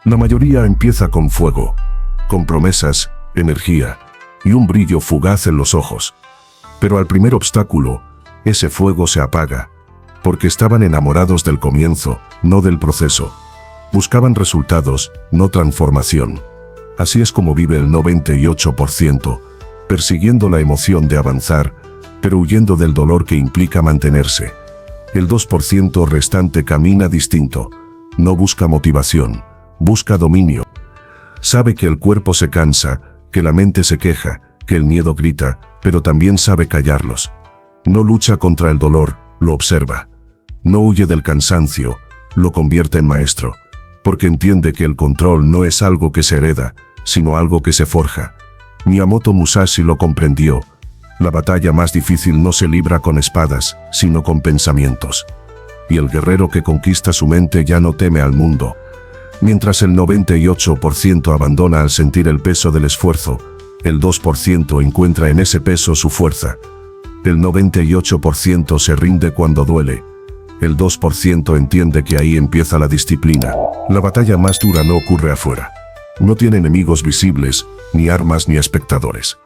La mayoría empieza con fuego, con promesas, energía y un brillo fugaz en los ojos. Pero al primer obstáculo, ese fuego se apaga, porque estaban enamorados del comienzo, no del proceso. Buscaban resultados, no transformación. Así es como vive el 98%, persiguiendo la emoción de avanzar, pero huyendo del dolor que implica mantenerse. El 2% restante camina distinto, no busca motivación, busca dominio. Sabe que el cuerpo se cansa, que la mente se queja, que el miedo grita, pero también sabe callarlos. No lucha contra el dolor, lo observa. No huye del cansancio, lo convierte en maestro, porque entiende que el control no es algo que se hereda, sino algo que se forja. Miyamoto Musashi lo comprendió. La batalla más difícil no se libra con espadas, sino con pensamientos. Y el guerrero que conquista su mente ya no teme al mundo. Mientras el 98% abandona al sentir el peso del esfuerzo, el 2% encuentra en ese peso su fuerza. El 98% se rinde cuando duele. El 2% entiende que ahí empieza la disciplina. La batalla más dura no ocurre afuera. No tiene enemigos visibles, ni armas ni espectadores.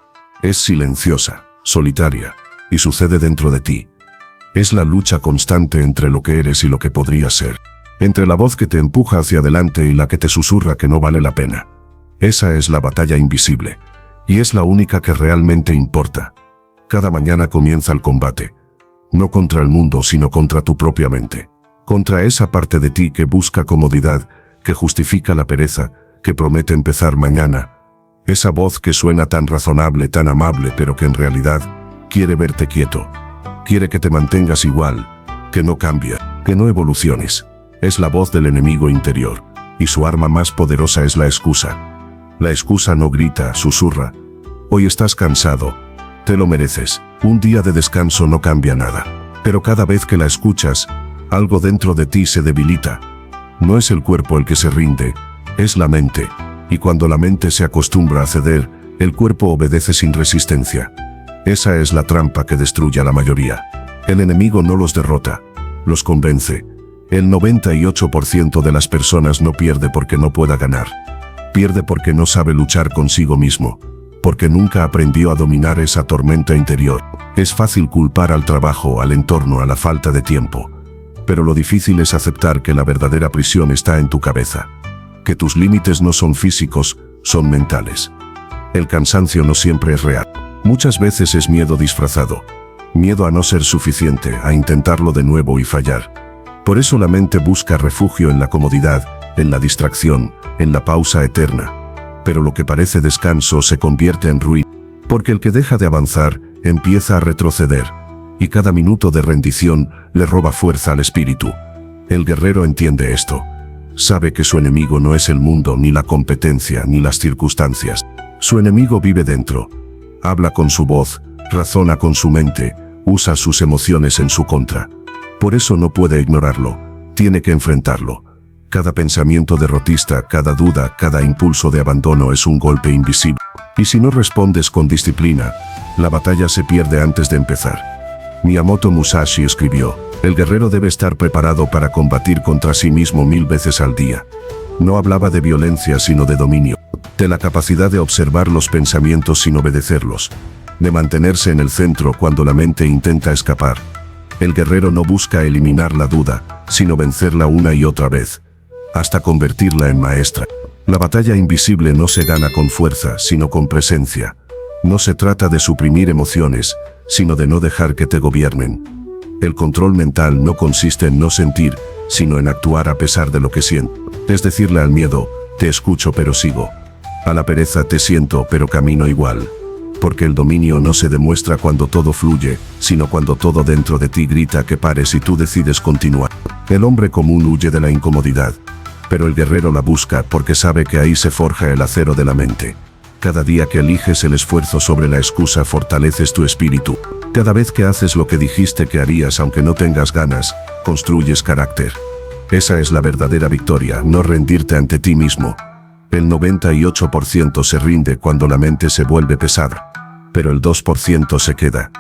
Es silenciosa, solitaria, y sucede dentro de ti. Es la lucha constante entre lo que eres y lo que podrías ser. Entre la voz que te empuja hacia adelante y la que te susurra que no vale la pena. Esa es la batalla invisible. Y es la única que realmente importa. Cada mañana comienza el combate. No contra el mundo, sino contra tu propia mente. Contra esa parte de ti que busca comodidad, que justifica la pereza, que promete empezar mañana. Esa voz que suena tan razonable, tan amable, pero que en realidad quiere verte quieto. Quiere que te mantengas igual, que no cambies, que no evoluciones. Es la voz del enemigo interior, y su arma más poderosa es la excusa. La excusa no grita, susurra. Hoy estás cansado. Te lo mereces. Un día de descanso no cambia nada. Pero cada vez que la escuchas, algo dentro de ti se debilita. No es el cuerpo el que se rinde, es la mente. Y cuando la mente se acostumbra a ceder, el cuerpo obedece sin resistencia. Esa es la trampa que destruye a la mayoría. El enemigo no los derrota, los convence. El 98% de las personas no pierde porque no pueda ganar. Pierde porque no sabe luchar consigo mismo, porque nunca aprendió a dominar esa tormenta interior. Es fácil culpar al trabajo, al entorno, a la falta de tiempo. Pero lo difícil es aceptar que la verdadera prisión está en tu cabeza. Que tus límites no son físicos, son mentales. El cansancio no siempre es real. Muchas veces es miedo disfrazado. Miedo a no ser suficiente, a intentarlo de nuevo y fallar. Por eso la mente busca refugio en la comodidad, en la distracción, en la pausa eterna. Pero lo que parece descanso se convierte en ruina. Porque el que deja de avanzar, empieza a retroceder. Y cada minuto de rendición le roba fuerza al espíritu. El guerrero entiende esto. Sabe que su enemigo no es el mundo, ni la competencia, ni las circunstancias. Su enemigo vive dentro. Habla con su voz, razona con su mente, usa sus emociones en su contra. Por eso no puede ignorarlo, tiene que enfrentarlo. Cada pensamiento derrotista, cada duda, cada impulso de abandono es un golpe invisible. Y si no respondes con disciplina, la batalla se pierde antes de empezar. Miyamoto Musashi escribió, el guerrero debe estar preparado para combatir contra sí mismo 1000 veces al día. No hablaba de violencia sino de dominio, de la capacidad de observar los pensamientos sin obedecerlos, de mantenerse en el centro cuando la mente intenta escapar. El guerrero no busca eliminar la duda, sino vencerla una y otra vez, hasta convertirla en maestra. La batalla invisible no se gana con fuerza, sino con presencia. No se trata de suprimir emociones, sino de no dejar que te gobiernen. El control mental no consiste en no sentir, sino en actuar a pesar de lo que siento. Es decirle al miedo, te escucho pero sigo. A la pereza, te siento pero camino igual. Porque el dominio no se demuestra cuando todo fluye, sino cuando todo dentro de ti grita que pares y tú decides continuar. El hombre común huye de la incomodidad, pero el guerrero la busca porque sabe que ahí se forja el acero de la mente. Cada día que eliges el esfuerzo sobre la excusa fortaleces tu espíritu. Cada vez que haces lo que dijiste que harías aunque no tengas ganas, construyes carácter. Esa es la verdadera victoria, no rendirte ante ti mismo. El 98% se rinde cuando la mente se vuelve pesada, pero el 2% se queda.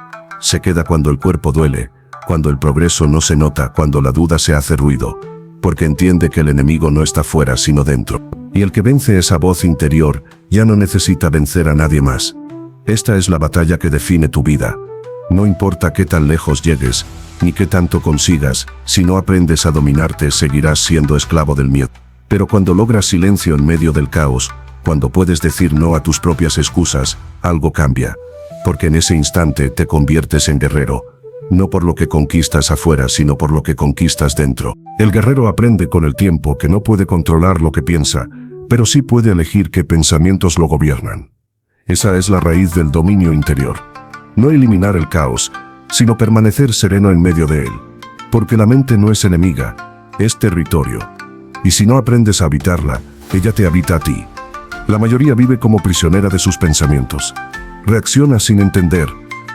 Se queda cuando el cuerpo duele, cuando el progreso no se nota, cuando la duda se hace ruido. porque entiende que el enemigo no está fuera sino dentro. Y el que vence esa voz interior ya no necesita vencer a nadie más. Esta es la batalla que define tu vida. No importa qué tan lejos llegues, ni qué tanto consigas, si no aprendes a dominarte seguirás siendo esclavo del miedo. Pero cuando logras silencio en medio del caos, cuando puedes decir no a tus propias excusas, algo cambia. Porque en ese instante te conviertes en guerrero. No por lo que conquistas afuera, sino por lo que conquistas dentro. El guerrero aprende con el tiempo que no puede controlar lo que piensa, pero sí puede elegir qué pensamientos lo gobiernan. Esa es la raíz del dominio interior. No eliminar el caos, sino permanecer sereno en medio de él. Porque la mente no es enemiga, es territorio. Y si no aprendes a habitarla, ella te habita a ti. La mayoría vive como prisionera de sus pensamientos. Reacciona sin entender,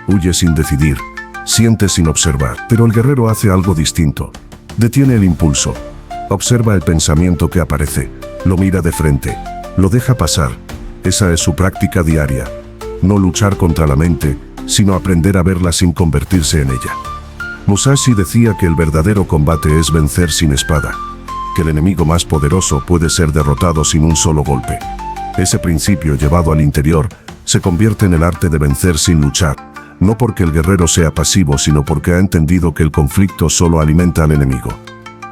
huye sin decidir, siente sin observar. Pero el guerrero hace algo distinto. Detiene el impulso. Observa el pensamiento que aparece, lo mira de frente, lo deja pasar. Esa es su práctica diaria. No luchar contra la mente, sino aprender a verla sin convertirse en ella. Musashi decía que el verdadero combate es vencer sin espada, que el enemigo más poderoso puede ser derrotado sin un solo golpe. Ese principio llevado al interior se convierte en el arte de vencer sin luchar, no porque el guerrero sea pasivo, sino porque ha entendido que el conflicto solo alimenta al enemigo.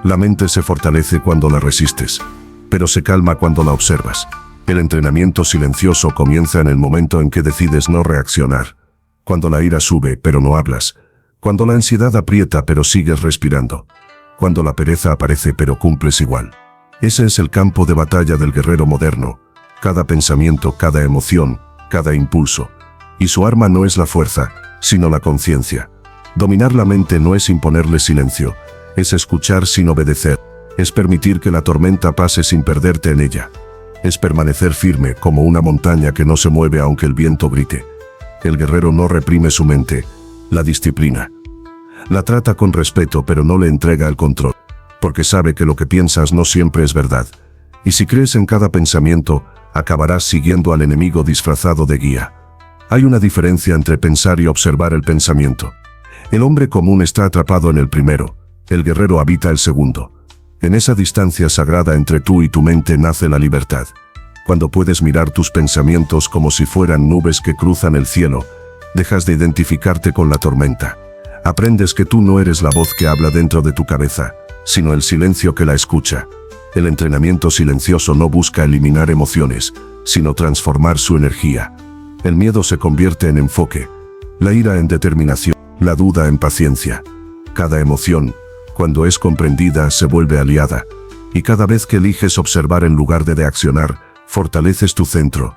La mente se fortalece cuando la resistes, pero se calma cuando la observas. El entrenamiento silencioso comienza en el momento en que decides no reaccionar. Cuando la ira sube, pero no hablas. Cuando la ansiedad aprieta, pero sigues respirando. Cuando la pereza aparece, pero cumples igual. Ese es el campo de batalla del guerrero moderno. Cada pensamiento, cada emoción, cada impulso. Y su arma no es la fuerza, sino la conciencia. Dominar la mente no es imponerle silencio, es escuchar sin obedecer, es permitir que la tormenta pase sin perderte en ella. Es permanecer firme como una montaña que no se mueve aunque el viento grite. El guerrero no reprime su mente, la disciplina. La trata con respeto pero no le entrega el control, porque sabe que lo que piensas no siempre es verdad. Y si crees en cada pensamiento, acabarás siguiendo al enemigo disfrazado de guía. Hay una diferencia entre pensar y observar el pensamiento. El hombre común está atrapado en el primero, el guerrero habita el segundo. En esa distancia sagrada entre tú y tu mente nace la libertad. Cuando puedes mirar tus pensamientos como si fueran nubes que cruzan el cielo, dejas de identificarte con la tormenta. Aprendes que tú no eres la voz que habla dentro de tu cabeza, sino el silencio que la escucha. El entrenamiento silencioso no busca eliminar emociones, sino transformar su energía. El miedo se convierte en enfoque, la ira en determinación, la duda en paciencia. Cada emoción, cuando es comprendida, se vuelve aliada. Y cada vez que eliges observar en lugar de accionar, fortaleces tu centro.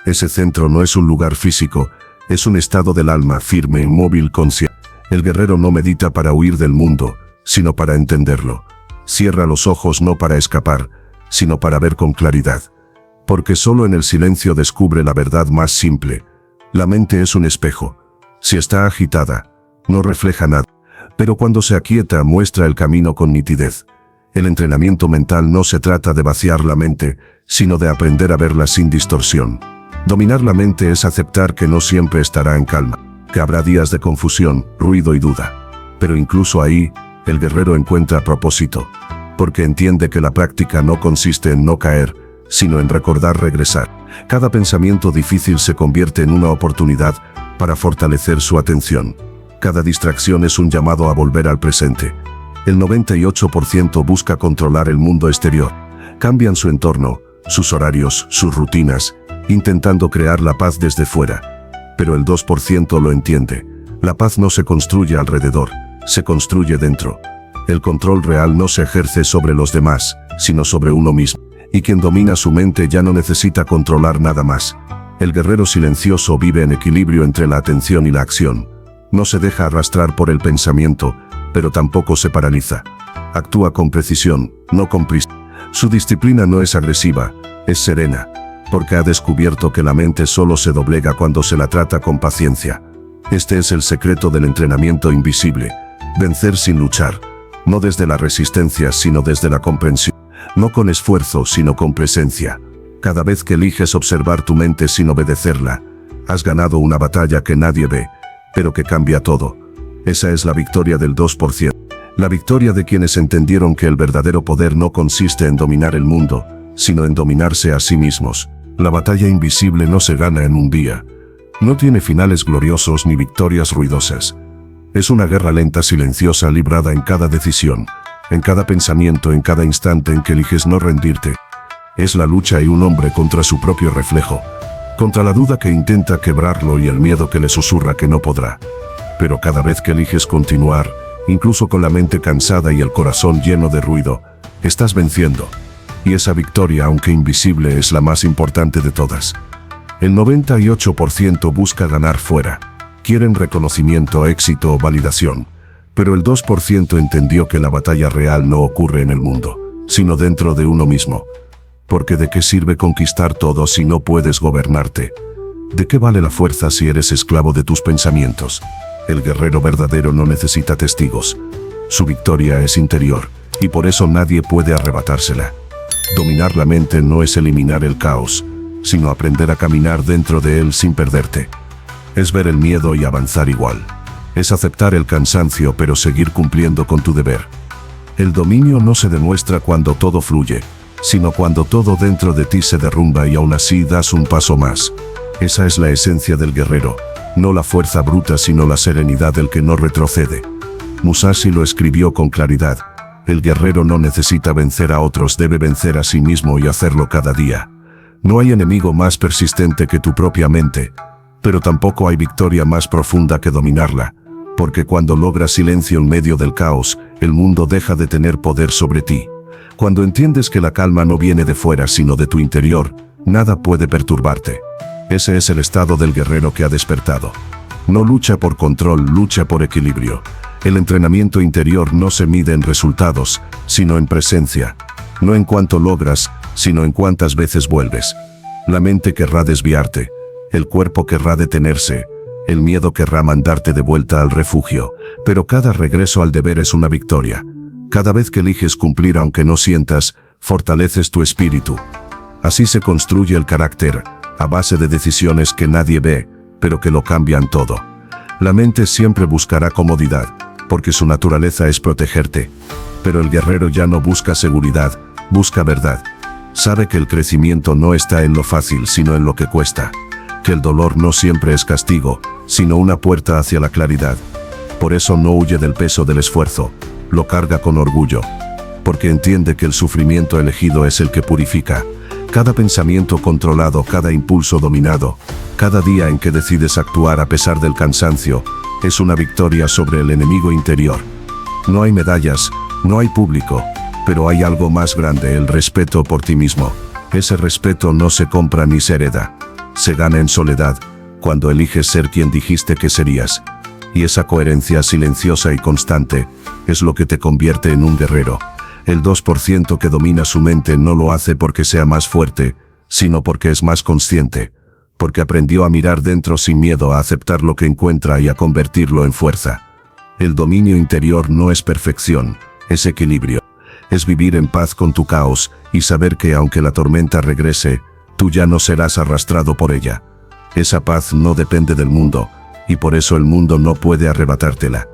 Ese centro no es un lugar físico, es un estado del alma firme, inmóvil, consciente. El guerrero no medita para huir del mundo, sino para entenderlo. Cierra los ojos no para escapar, sino para ver con claridad. Porque solo en el silencio descubre la verdad más simple. La mente es un espejo. Si está agitada, no refleja nada. Pero cuando se aquieta, muestra el camino con nitidez. El entrenamiento mental no se trata de vaciar la mente, sino de aprender a verla sin distorsión. Dominar la mente es aceptar que no siempre estará en calma, que habrá días de confusión, ruido y duda. Pero incluso ahí, el guerrero encuentra propósito, porque entiende que la práctica no consiste en no caer, sino en recordar regresar. Cada pensamiento difícil se convierte en una oportunidad para fortalecer su atención. Cada distracción es un llamado a volver al presente. El 98% busca controlar el mundo exterior. Cambian su entorno, sus horarios, sus rutinas, intentando crear la paz desde fuera. Pero el 2% lo entiende. La paz no se construye alrededor, se construye dentro. El control real no se ejerce sobre los demás, sino sobre uno mismo. Y quien domina su mente ya no necesita controlar nada más. El guerrero silencioso vive en equilibrio entre la atención y la acción. No se deja arrastrar por el pensamiento, pero tampoco se paraliza. Actúa con precisión, no con prisa. Su disciplina no es agresiva, es serena, porque ha descubierto que la mente solo se doblega cuando se la trata con paciencia. Este es el secreto del entrenamiento invisible. Vencer sin luchar, no desde la resistencia sino desde la comprensión. No con esfuerzo sino con presencia. Cada vez que eliges observar tu mente sin obedecerla, has ganado una batalla que nadie ve, pero que cambia todo. Esa es la victoria del 2%. La victoria de quienes entendieron que el verdadero poder no consiste en dominar el mundo, sino en dominarse a sí mismos. La batalla invisible no se gana en un día. No tiene finales gloriosos ni victorias ruidosas. Es una guerra lenta, silenciosa, librada en cada decisión, en cada pensamiento, en cada instante en que eliges no rendirte. Es la lucha de un hombre contra su propio reflejo, contra la duda que intenta quebrarlo y el miedo que le susurra que no podrá. Pero cada vez que eliges continuar, incluso con la mente cansada y el corazón lleno de ruido, estás venciendo. Y esa victoria, aunque invisible, es la más importante de todas. El 98% busca ganar fuera. Quieren reconocimiento, éxito o validación. Pero el 2% entendió que la batalla real no ocurre en el mundo, sino dentro de uno mismo. Porque ¿de qué sirve conquistar todo si no puedes gobernarte? ¿De qué vale la fuerza si eres esclavo de tus pensamientos? El guerrero verdadero no necesita testigos. Su victoria es interior, y por eso nadie puede arrebatársela. Dominar la mente no es eliminar el caos, sino aprender a caminar dentro de él sin perderte. Es ver el miedo y avanzar igual. Es aceptar el cansancio pero seguir cumpliendo con tu deber. El dominio no se demuestra cuando todo fluye, sino cuando todo dentro de ti se derrumba y aún así das un paso más. Esa es la esencia del guerrero, no la fuerza bruta sino la serenidad del que no retrocede. Musashi lo escribió con claridad. El guerrero no necesita vencer a otros, debe vencer a sí mismo y hacerlo cada día. No hay enemigo más persistente que tu propia mente, pero tampoco hay victoria más profunda que dominarla, porque cuando logras silencio en medio del caos, el mundo deja de tener poder sobre ti. Cuando entiendes que la calma no viene de fuera sino de tu interior, nada puede perturbarte. Ese es el estado del guerrero que ha despertado. No lucha por control, lucha por equilibrio. El entrenamiento interior no se mide en resultados, sino en presencia. No en cuánto logras, sino en cuántas veces vuelves. La mente querrá desviarte, el cuerpo querrá detenerse, el miedo querrá mandarte de vuelta al refugio, pero cada regreso al deber es una victoria. Cada vez que eliges cumplir aunque no sientas, fortaleces tu espíritu. Así se construye el carácter, a base de decisiones que nadie ve, pero que lo cambian todo. La mente siempre buscará comodidad, porque su naturaleza es protegerte. Pero el guerrero ya no busca seguridad, busca verdad. Sabe que el crecimiento no está en lo fácil, sino en lo que cuesta. Que el dolor no siempre es castigo, sino una puerta hacia la claridad. Por eso no huye del peso del esfuerzo, lo carga con orgullo. Porque entiende que el sufrimiento elegido es el que purifica. Cada pensamiento controlado, cada impulso dominado, cada día en que decides actuar a pesar del cansancio, es una victoria sobre el enemigo interior. No hay medallas, no hay público, pero hay algo más grande, el respeto por ti mismo. Ese respeto no se compra ni se hereda. Se gana en soledad, cuando eliges ser quien dijiste que serías. Y esa coherencia silenciosa y constante es lo que te convierte en un guerrero. El 2% que domina su mente no lo hace porque sea más fuerte, sino porque es más consciente. Porque aprendió a mirar dentro sin miedo, a aceptar lo que encuentra y a convertirlo en fuerza. El dominio interior no es perfección, es equilibrio. Es vivir en paz con tu caos y saber que aunque la tormenta regrese, tú ya no serás arrastrado por ella. Esa paz no depende del mundo, y por eso el mundo no puede arrebatártela.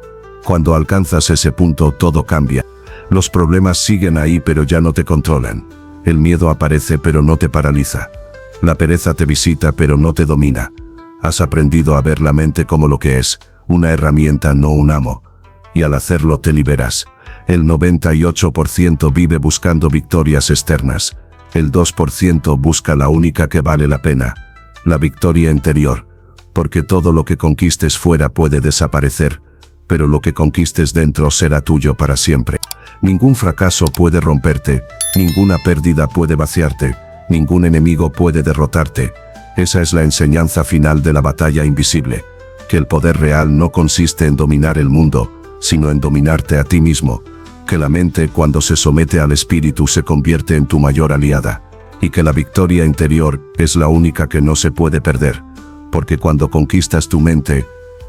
Cuando alcanzas ese punto todo cambia. Los problemas siguen ahí pero ya no te controlan. El miedo aparece pero no te paraliza. La pereza te visita pero no te domina. Has aprendido a ver la mente como lo que es, una herramienta, no un amo. Y al hacerlo te liberas. El 98% vive buscando victorias externas. El 2% busca la única que vale la pena, la victoria interior. Porque todo lo que conquistes fuera puede desaparecer, pero lo que conquistes dentro será tuyo para siempre. Ningún fracaso puede romperte, ninguna pérdida puede vaciarte, ningún enemigo puede derrotarte. Esa es la enseñanza final de la batalla invisible, que el poder real no consiste en dominar el mundo, sino en dominarte a ti mismo, que la mente cuando se somete al espíritu se convierte en tu mayor aliada, y que la victoria interior es la única que no se puede perder, porque cuando conquistas tu mente,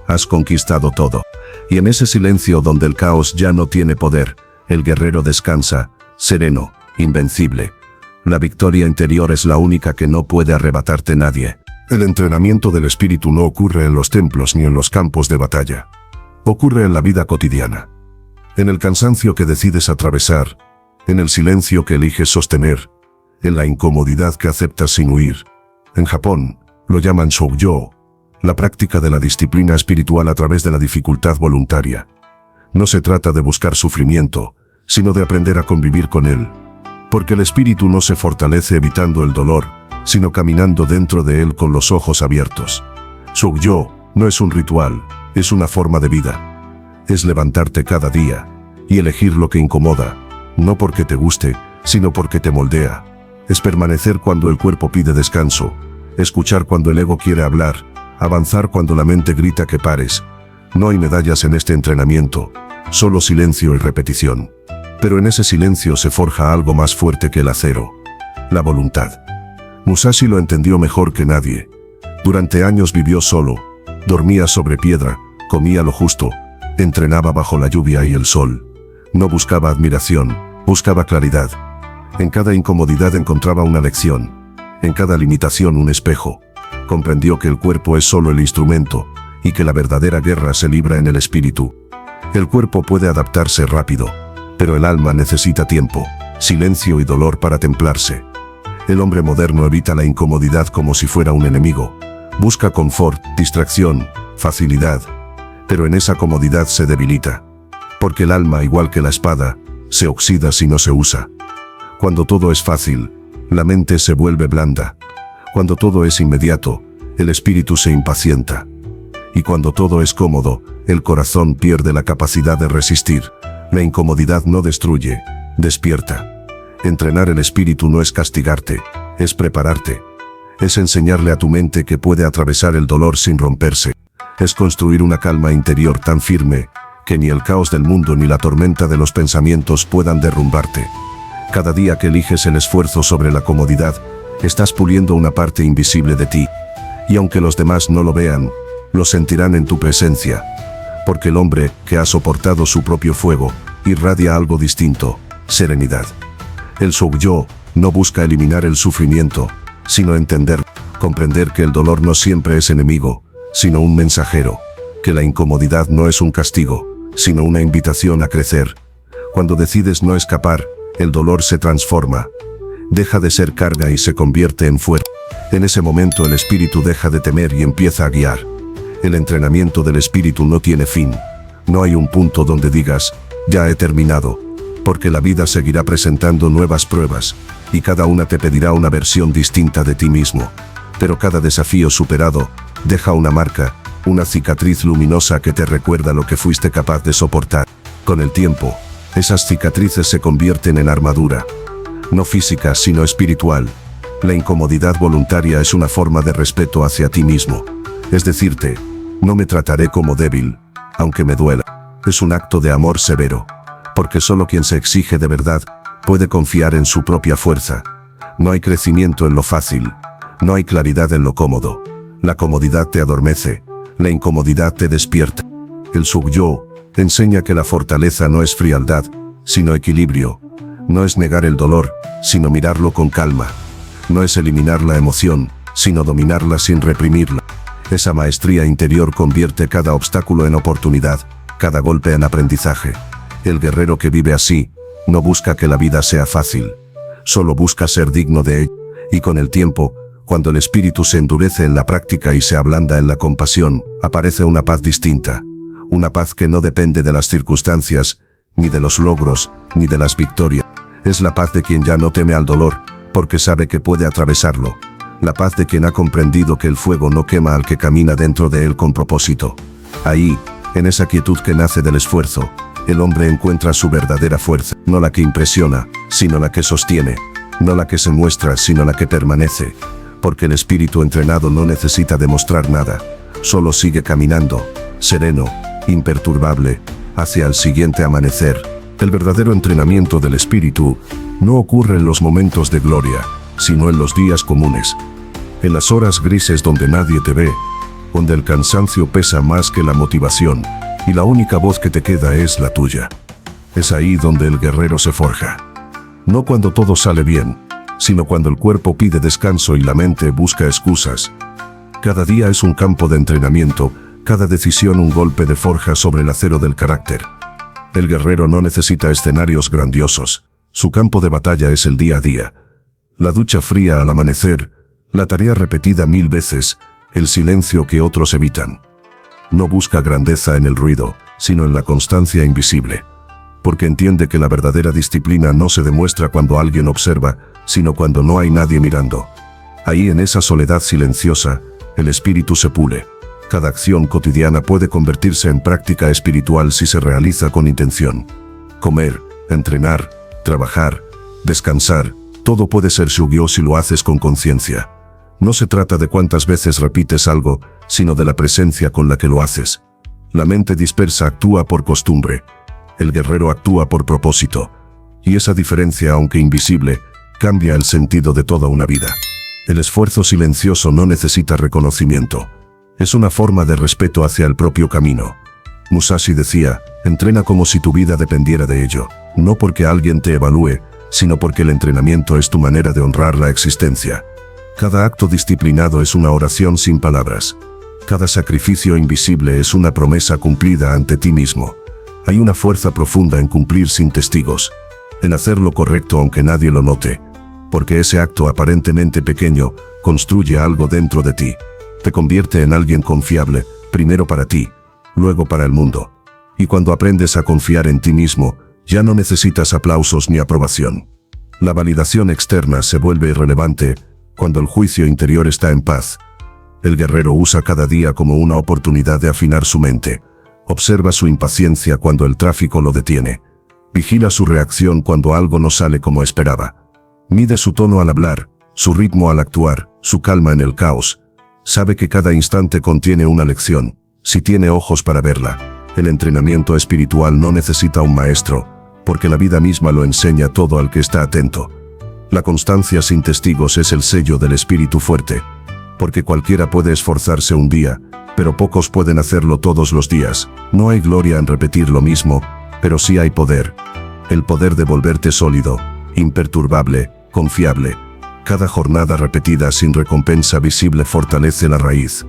has conquistado todo. Y en ese silencio donde el caos ya no tiene poder, el guerrero descansa, sereno, invencible. La victoria interior es la única que no puede arrebatarte nadie. El entrenamiento del espíritu no ocurre en los templos ni en los campos de batalla. Ocurre en la vida cotidiana. en el cansancio que decides atravesar, en el silencio que eliges sostener, en la incomodidad que aceptas sin huir. En Japón, lo llaman Shōgyō, la práctica de la disciplina espiritual a través de la dificultad voluntaria. No se trata de buscar sufrimiento, sino de aprender a convivir con él. Porque el espíritu no se fortalece evitando el dolor, sino caminando dentro de él con los ojos abiertos. Shōgyō no es un ritual, es una forma de vida. Es levantarte cada día y elegir lo que incomoda, no porque te guste, sino porque te moldea. Es permanecer cuando el cuerpo pide descanso, escuchar cuando el ego quiere hablar, avanzar cuando la mente grita que pares. No hay medallas en este entrenamiento, solo silencio y repetición. Pero en ese silencio se forja algo más fuerte que el acero: la voluntad. Musashi lo entendió mejor que nadie. Durante años vivió solo, dormía sobre piedra, comía lo justo, entrenaba bajo la lluvia y el sol. No buscaba admiración, buscaba claridad. En cada incomodidad encontraba una lección, en cada limitación un espejo. Comprendió que el cuerpo es solo el instrumento, y que la verdadera guerra se libra en el espíritu. El cuerpo puede adaptarse rápido, pero el alma necesita tiempo, silencio y dolor para templarse. El hombre moderno evita la incomodidad como si fuera un enemigo. Busca confort, distracción, facilidad. Pero en esa comodidad se debilita. Porque el alma, igual que la espada, se oxida si no se usa. Cuando todo es fácil, la mente se vuelve blanda. Cuando todo es inmediato, el espíritu se impacienta. Y cuando todo es cómodo, el corazón pierde la capacidad de resistir. La incomodidad no destruye, despierta. Entrenar el espíritu no es castigarte, es prepararte. Es enseñarle a tu mente que puede atravesar el dolor sin romperse. Es construir una calma interior tan firme, que ni el caos del mundo ni la tormenta de los pensamientos puedan derrumbarte. Cada día que eliges el esfuerzo sobre la comodidad, estás puliendo una parte invisible de ti. Y aunque los demás no lo vean, lo sentirán en tu presencia. Porque el hombre que ha soportado su propio fuego, irradia algo distinto: serenidad. El Shōgyō no busca eliminar el sufrimiento, sino comprender que el dolor no siempre es enemigo, sino un mensajero. Que la incomodidad no es un castigo, sino una invitación a crecer. Cuando decides no escapar, el dolor se transforma. Deja de ser carga y se convierte en fuerza. En ese momento el espíritu deja de temer y empieza a guiar. El entrenamiento del espíritu no tiene fin. No hay un punto donde digas, ya he terminado. Porque la vida seguirá presentando nuevas pruebas, y cada una te pedirá una versión distinta de ti mismo. Pero cada desafío superado deja una marca, una cicatriz luminosa que te recuerda lo que fuiste capaz de soportar. Con el tiempo, esas cicatrices se convierten en armadura. No física, sino espiritual. La incomodidad voluntaria es una forma de respeto hacia ti mismo. Es decirte, no me trataré como débil, aunque me duela. Es un acto de amor severo. Porque solo quien se exige de verdad puede confiar en su propia fuerza. No hay crecimiento en lo fácil. No hay claridad en lo cómodo. La comodidad te adormece. La incomodidad te despierta. El Shōgyō enseña que la fortaleza no es frialdad, sino equilibrio. No es negar el dolor, sino mirarlo con calma. No es eliminar la emoción, sino dominarla sin reprimirla. Esa maestría interior convierte cada obstáculo en oportunidad, cada golpe en aprendizaje. El guerrero que vive así, no busca que la vida sea fácil, solo busca ser digno de ella. Y con el tiempo, cuando el espíritu se endurece en la práctica y se ablanda en la compasión, aparece una paz distinta. Una paz que no depende de las circunstancias, ni de los logros, ni de las victorias. Es la paz de quien ya no teme al dolor, porque sabe que puede atravesarlo. La paz de quien ha comprendido que el fuego no quema al que camina dentro de él con propósito. Ahí, en esa quietud que nace del esfuerzo, el hombre encuentra su verdadera fuerza, no la que impresiona, sino la que sostiene, no la que se muestra, sino la que permanece. Porque el espíritu entrenado no necesita demostrar nada, solo sigue caminando, sereno, imperturbable, hacia el siguiente amanecer. El verdadero entrenamiento del espíritu no ocurre en los momentos de gloria, sino en los días comunes. En las horas grises donde nadie te ve, donde el cansancio pesa más que la motivación, y la única voz que te queda es la tuya. Es ahí donde el guerrero se forja. No cuando todo sale bien, sino cuando el cuerpo pide descanso y la mente busca excusas. Cada día es un campo de entrenamiento, cada decisión un golpe de forja sobre el acero del carácter. El guerrero no necesita escenarios grandiosos. Su campo de batalla es el día a día. La ducha fría al amanecer, la tarea repetida 1000 veces, el silencio que otros evitan. No busca grandeza en el ruido, sino en la constancia invisible. Porque entiende que la verdadera disciplina no se demuestra cuando alguien observa, sino cuando no hay nadie mirando. Ahí en esa soledad silenciosa, el espíritu se pule. Cada acción cotidiana puede convertirse en práctica espiritual si se realiza con intención. Comer, entrenar, trabajar, descansar, todo puede ser shugyo si lo haces con conciencia. No se trata de cuántas veces repites algo, sino de la presencia con la que lo haces. La mente dispersa actúa por costumbre. El guerrero actúa por propósito. Y esa diferencia, aunque invisible, cambia el sentido de toda una vida. El esfuerzo silencioso no necesita reconocimiento. Es una forma de respeto hacia el propio camino. Musashi decía, entrena como si tu vida dependiera de ello, no porque alguien te evalúe, sino porque el entrenamiento es tu manera de honrar la existencia. Cada acto disciplinado es una oración sin palabras. Cada sacrificio invisible es una promesa cumplida ante ti mismo. Hay una fuerza profunda en cumplir sin testigos, en hacer lo correcto aunque nadie lo note, porque ese acto aparentemente pequeño construye algo dentro de ti. Te convierte en alguien confiable, primero para ti, luego para el mundo. Y cuando aprendes a confiar en ti mismo, ya no necesitas aplausos ni aprobación. La validación externa se vuelve irrelevante cuando el juicio interior está en paz. El guerrero usa cada día como una oportunidad de afinar su mente. Observa su impaciencia cuando el tráfico lo detiene. Vigila su reacción cuando algo no sale como esperaba. Mide su tono al hablar, su ritmo al actuar, su calma en el caos. Sabe que cada instante contiene una lección, si tiene ojos para verla. El entrenamiento espiritual no necesita un maestro, porque la vida misma lo enseña todo al que está atento. La constancia sin testigos es el sello del espíritu fuerte, porque cualquiera puede esforzarse un día, pero pocos pueden hacerlo todos los días. No hay gloria en repetir lo mismo, pero sí hay poder. El poder de volverte sólido, imperturbable, confiable. Cada jornada repetida sin recompensa visible fortalece la raíz.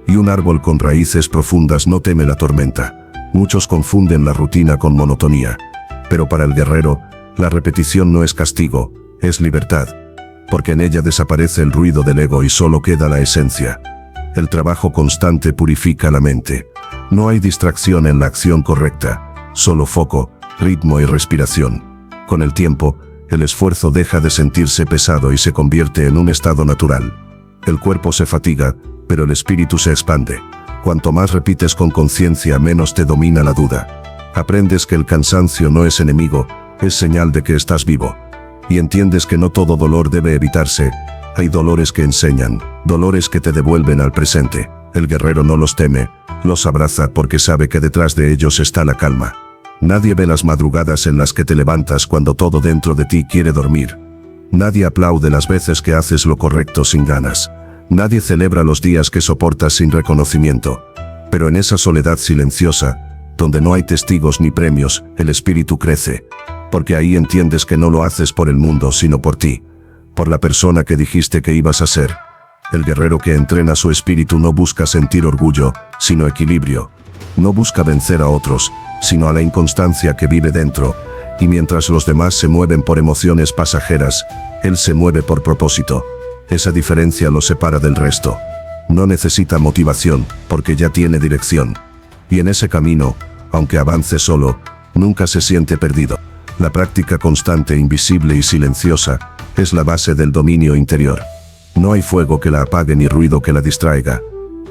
Y un árbol con raíces profundas no teme la tormenta. Muchos confunden la rutina con monotonía. Pero para el guerrero, la repetición no es castigo, es libertad. Porque en ella desaparece el ruido del ego y solo queda la esencia. El trabajo constante purifica la mente. No hay distracción en la acción correcta, solo foco, ritmo y respiración. Con el tiempo, el esfuerzo deja de sentirse pesado y se convierte en un estado natural. El cuerpo se fatiga, pero el espíritu se expande. Cuanto más repites con conciencia, menos te domina la duda. Aprendes que el cansancio no es enemigo, es señal de que estás vivo. Y entiendes que no todo dolor debe evitarse. Hay dolores que enseñan, dolores que te devuelven al presente. El guerrero no los teme, los abraza porque sabe que detrás de ellos está la calma. Nadie ve las madrugadas en las que te levantas cuando todo dentro de ti quiere dormir. Nadie aplaude las veces que haces lo correcto sin ganas. Nadie celebra los días que soportas sin reconocimiento. Pero en esa soledad silenciosa, donde no hay testigos ni premios, el espíritu crece. Porque ahí entiendes que no lo haces por el mundo, sino por ti. Por la persona que dijiste que ibas a ser. El guerrero que entrena su espíritu no busca sentir orgullo, sino equilibrio. No busca vencer a otros, sino a la inconstancia que vive dentro. Y mientras los demás se mueven por emociones pasajeras, él se mueve por propósito. Esa diferencia lo separa del resto. No necesita motivación, porque ya tiene dirección. Y en ese camino, aunque avance solo, nunca se siente perdido. La práctica constante, invisible y silenciosa, es la base del dominio interior. No hay fuego que la apague ni ruido que la distraiga.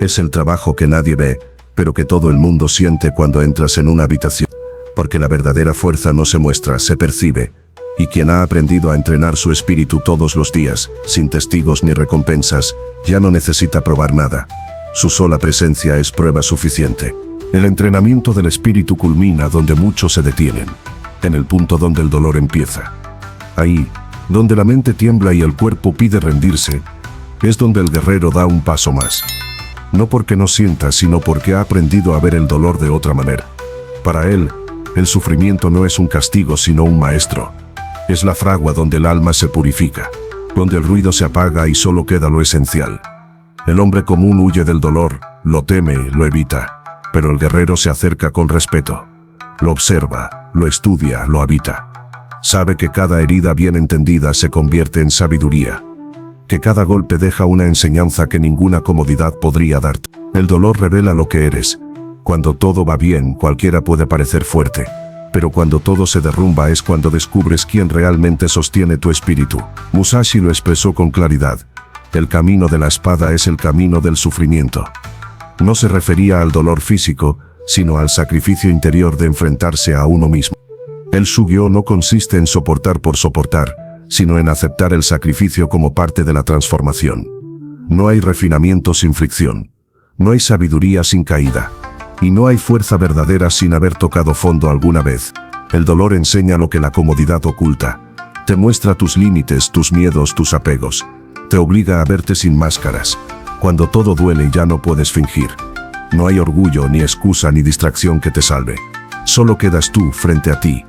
Es el trabajo que nadie ve, pero que todo el mundo siente cuando entras en una habitación. Porque la verdadera fuerza no se muestra, se percibe. Y quien ha aprendido a entrenar su espíritu todos los días, sin testigos ni recompensas, ya no necesita probar nada. Su sola presencia es prueba suficiente. El entrenamiento del espíritu culmina donde muchos se detienen. En el punto donde el dolor empieza. Ahí, donde la mente tiembla y el cuerpo pide rendirse, es donde el guerrero da un paso más. No porque no sienta, sino porque ha aprendido a ver el dolor de otra manera. Para él, el sufrimiento no es un castigo sino un maestro. Es la fragua donde el alma se purifica, donde el ruido se apaga y solo queda lo esencial. El hombre común huye del dolor, lo teme, lo evita, pero el guerrero se acerca con respeto. Lo observa, lo estudia, lo habita. Sabe que cada herida bien entendida se convierte en sabiduría. Que cada golpe deja una enseñanza que ninguna comodidad podría darte. El dolor revela lo que eres. Cuando todo va bien, cualquiera puede parecer fuerte. Pero cuando todo se derrumba es cuando descubres quién realmente sostiene tu espíritu. Musashi lo expresó con claridad. El camino de la espada es el camino del sufrimiento. No se refería al dolor físico, sino al sacrificio interior de enfrentarse a uno mismo. El Shugyo no consiste en soportar por soportar, sino en aceptar el sacrificio como parte de la transformación. No hay refinamiento sin fricción. No hay sabiduría sin caída. Y no hay fuerza verdadera sin haber tocado fondo alguna vez. El dolor enseña lo que la comodidad oculta. Te muestra tus límites, tus miedos, tus apegos. Te obliga a verte sin máscaras. Cuando todo duele ya no puedes fingir. No hay orgullo, ni excusa, ni distracción que te salve. Solo quedas tú frente a ti.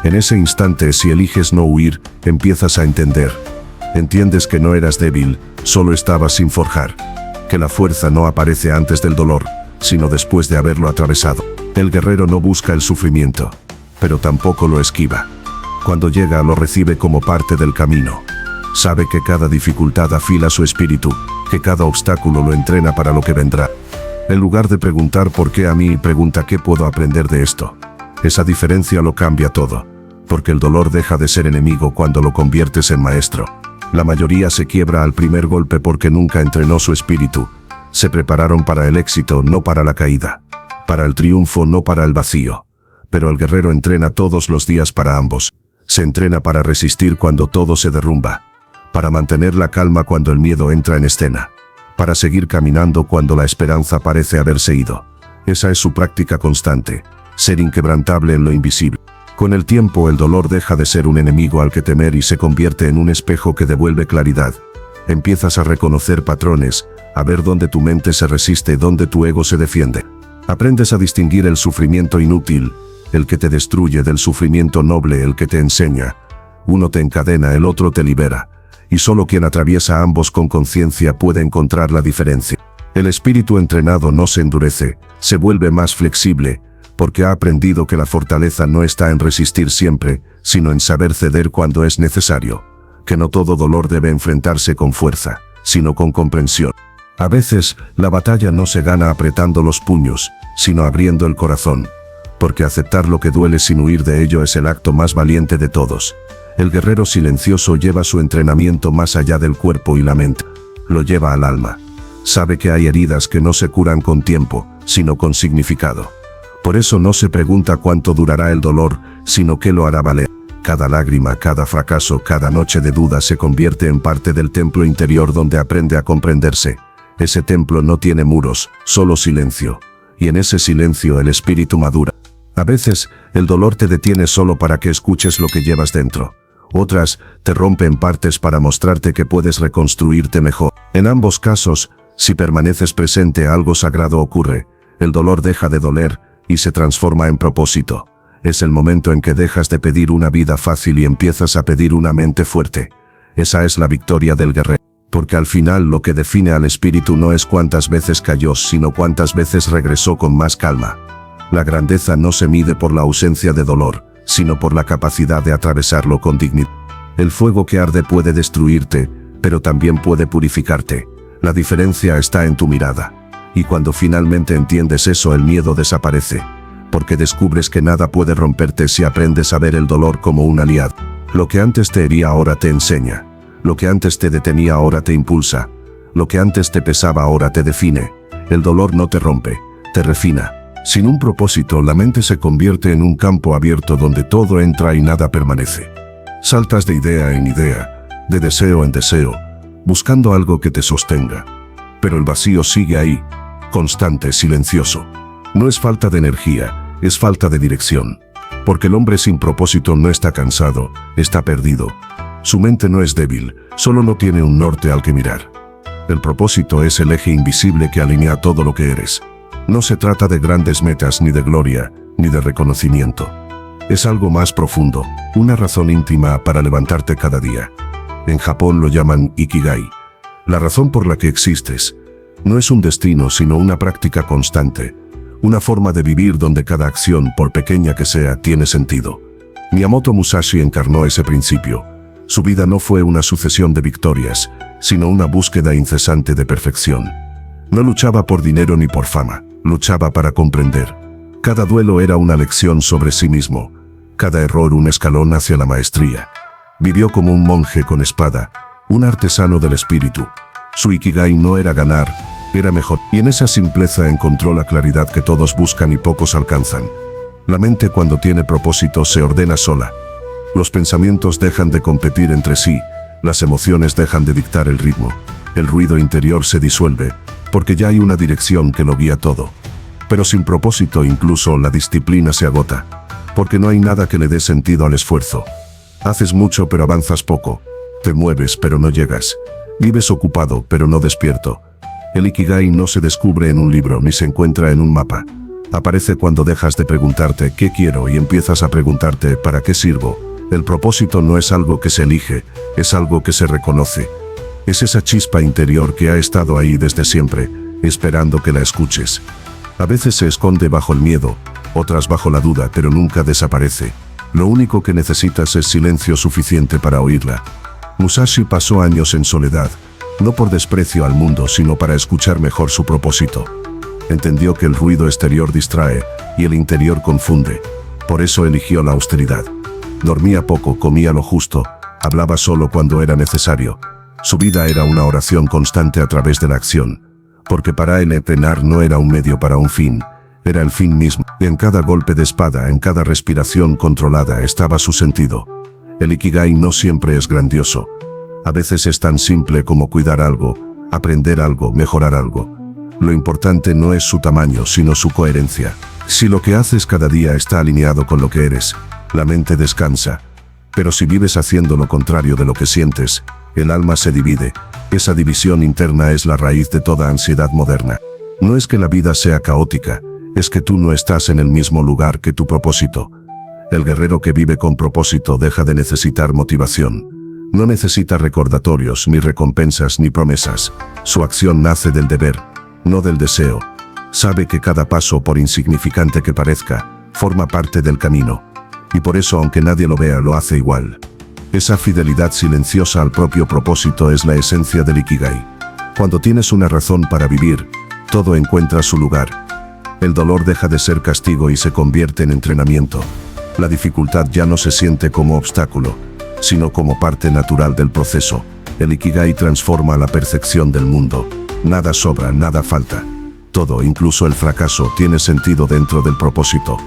En ese instante, si eliges no huir, empiezas a entender. Entiendes que no eras débil, solo estabas sin forjar. Que la fuerza no aparece antes del dolor, sino después de haberlo atravesado. El guerrero no busca el sufrimiento, pero tampoco lo esquiva. Cuando llega, lo recibe como parte del camino. Sabe que cada dificultad afila su espíritu, que cada obstáculo lo entrena para lo que vendrá. En lugar de preguntar ¿por qué a mí?, pregunta ¿qué puedo aprender de esto? Esa diferencia lo cambia todo, porque el dolor deja de ser enemigo cuando lo conviertes en maestro. La mayoría se quiebra al primer golpe porque nunca entrenó su espíritu. Se prepararon para el éxito, no para la caída. Para el triunfo, no para el vacío. Pero el guerrero entrena todos los días para ambos. Se entrena para resistir cuando todo se derrumba. Para mantener la calma cuando el miedo entra en escena. Para seguir caminando cuando la esperanza parece haberse ido. Esa es su práctica constante. Ser inquebrantable en lo invisible. Con el tiempo el dolor deja de ser un enemigo al que temer y se convierte en un espejo que devuelve claridad. Empiezas a reconocer patrones, a ver dónde tu mente se resiste, dónde tu ego se defiende. Aprendes a distinguir el sufrimiento inútil, el que te destruye, del sufrimiento noble, el que te enseña. Uno te encadena, el otro te libera. Y solo quien atraviesa ambos con conciencia puede encontrar la diferencia. El espíritu entrenado no se endurece, se vuelve más flexible, porque ha aprendido que la fortaleza no está en resistir siempre, sino en saber ceder cuando es necesario. Que no todo dolor debe enfrentarse con fuerza, sino con comprensión. A veces, la batalla no se gana apretando los puños, sino abriendo el corazón. Porque aceptar lo que duele sin huir de ello es el acto más valiente de todos. El guerrero silencioso lleva su entrenamiento más allá del cuerpo y la mente. Lo lleva al alma. Sabe que hay heridas que no se curan con tiempo, sino con significado. Por eso no se pregunta cuánto durará el dolor, sino qué lo hará valer. Cada lágrima, cada fracaso, cada noche de duda se convierte en parte del templo interior donde aprende a comprenderse. Ese templo no tiene muros, solo silencio. Y en ese silencio el espíritu madura. A veces, el dolor te detiene solo para que escuches lo que llevas dentro. Otras, te rompe en partes para mostrarte que puedes reconstruirte mejor. En ambos casos, si permaneces presente, algo sagrado ocurre. El dolor deja de doler y se transforma en propósito. Es el momento en que dejas de pedir una vida fácil y empiezas a pedir una mente fuerte. Esa es la victoria del guerrero. Porque al final lo que define al espíritu no es cuántas veces cayó, sino cuántas veces regresó con más calma. La grandeza no se mide por la ausencia de dolor, sino por la capacidad de atravesarlo con dignidad. El fuego que arde puede destruirte, pero también puede purificarte. La diferencia está en tu mirada. Y cuando finalmente entiendes eso, el miedo desaparece. Porque descubres que nada puede romperte si aprendes a ver el dolor como un aliado. Lo que antes te hería ahora te enseña. Lo que antes te detenía ahora te impulsa. Lo que antes te pesaba ahora te define. El dolor no te rompe, te refina. Sin un propósito, la mente se convierte en un campo abierto donde todo entra y nada permanece. Saltas de idea en idea, de deseo en deseo, buscando algo que te sostenga. Pero el vacío sigue ahí, constante, silencioso. No es falta de energía, es falta de dirección. Porque el hombre sin propósito no está cansado, está perdido. Su mente no es débil, solo no tiene un norte al que mirar. El propósito es el eje invisible que alinea todo lo que eres. No se trata de grandes metas, ni de gloria, ni de reconocimiento. Es algo más profundo, una razón íntima para levantarte cada día. En Japón lo llaman Ikigai. La razón por la que existes. No es un destino, sino una práctica constante. Una forma de vivir donde cada acción, por pequeña que sea, tiene sentido. Miyamoto Musashi encarnó ese principio. Su vida no fue una sucesión de victorias, sino una búsqueda incesante de perfección. No luchaba por dinero ni por fama, luchaba para comprender. Cada duelo era una lección sobre sí mismo, cada error un escalón hacia la maestría. Vivió como un monje con espada, un artesano del espíritu. Su ikigai no era ganar, era mejor. Y en esa simpleza encontró la claridad que todos buscan y pocos alcanzan. La mente cuando tiene propósito se ordena sola. Los pensamientos dejan de competir entre sí, las emociones dejan de dictar el ritmo. El ruido interior se disuelve, porque ya hay una dirección que lo guía todo. Pero sin propósito incluso la disciplina se agota, porque no hay nada que le dé sentido al esfuerzo. Haces mucho pero avanzas poco. Te mueves pero no llegas. Vives ocupado pero no despierto. El ikigai no se descubre en un libro ni se encuentra en un mapa. Aparece cuando dejas de preguntarte ¿qué quiero? Y empiezas a preguntarte ¿para qué sirvo? El propósito no es algo que se elige, es algo que se reconoce. Es esa chispa interior que ha estado ahí desde siempre, esperando que la escuches. A veces se esconde bajo el miedo, otras bajo la duda, pero nunca desaparece. Lo único que necesitas es silencio suficiente para oírla. Musashi pasó años en soledad, no por desprecio al mundo, sino para escuchar mejor su propósito. Entendió que el ruido exterior distrae y el interior confunde. Por eso eligió la austeridad. Dormía poco, comía lo justo, hablaba solo cuando era necesario. Su vida era una oración constante a través de la acción, porque para él entrenar no era un medio para un fin, era el fin mismo. En cada golpe de espada, en cada respiración controlada estaba su sentido. El ikigai no siempre es grandioso. A veces es tan simple como cuidar algo, aprender algo, mejorar algo. Lo importante no es su tamaño, sino su coherencia. Si lo que haces cada día está alineado con lo que eres, la mente descansa. Pero si vives haciendo lo contrario de lo que sientes, el alma se divide. Esa división interna es la raíz de toda ansiedad moderna. No es que la vida sea caótica, es que tú no estás en el mismo lugar que tu propósito. El guerrero que vive con propósito deja de necesitar motivación. No necesita recordatorios, ni recompensas, ni promesas. Su acción nace del deber, no del deseo. Sabe que cada paso, por insignificante que parezca, forma parte del camino. Y por eso, aunque nadie lo vea, lo hace igual. Esa fidelidad silenciosa al propio propósito es la esencia del ikigai. Cuando tienes una razón para vivir, todo encuentra su lugar. El dolor deja de ser castigo y se convierte en entrenamiento. La dificultad ya no se siente como obstáculo, sino como parte natural del proceso. El ikigai transforma la percepción del mundo. Nada sobra, nada falta. Todo, incluso el fracaso, tiene sentido dentro del propósito.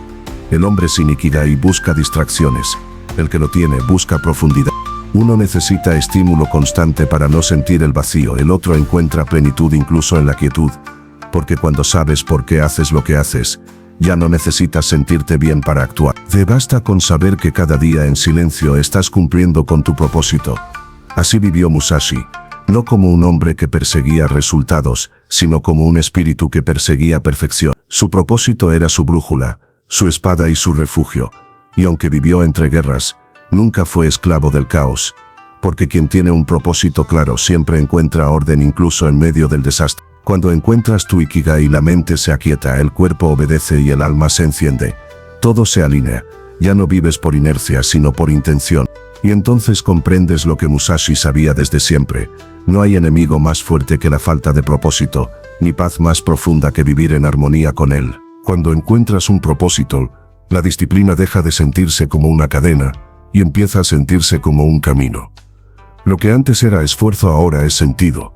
El hombre sin ikigai busca distracciones. El que lo tiene busca profundidad. Uno necesita estímulo constante para no sentir el vacío. El otro encuentra plenitud incluso en la quietud. Porque cuando sabes por qué haces lo que haces, ya no necesitas sentirte bien para actuar. Te basta con saber que cada día en silencio estás cumpliendo con tu propósito. Así vivió Musashi, no como un hombre que perseguía resultados, sino como un espíritu que perseguía perfección. Su propósito era su brújula, su espada y su refugio. Y aunque vivió entre guerras, nunca fue esclavo del caos. Porque quien tiene un propósito claro siempre encuentra orden incluso en medio del desastre. Cuando encuentras tu ikigai, la mente se aquieta, el cuerpo obedece y el alma se enciende. Todo se alinea. Ya no vives por inercia, sino por intención. Y entonces comprendes lo que Musashi sabía desde siempre. No hay enemigo más fuerte que la falta de propósito, ni paz más profunda que vivir en armonía con él. Cuando encuentras un propósito, la disciplina deja de sentirse como una cadena y empieza a sentirse como un camino. Lo que antes era esfuerzo ahora es sentido.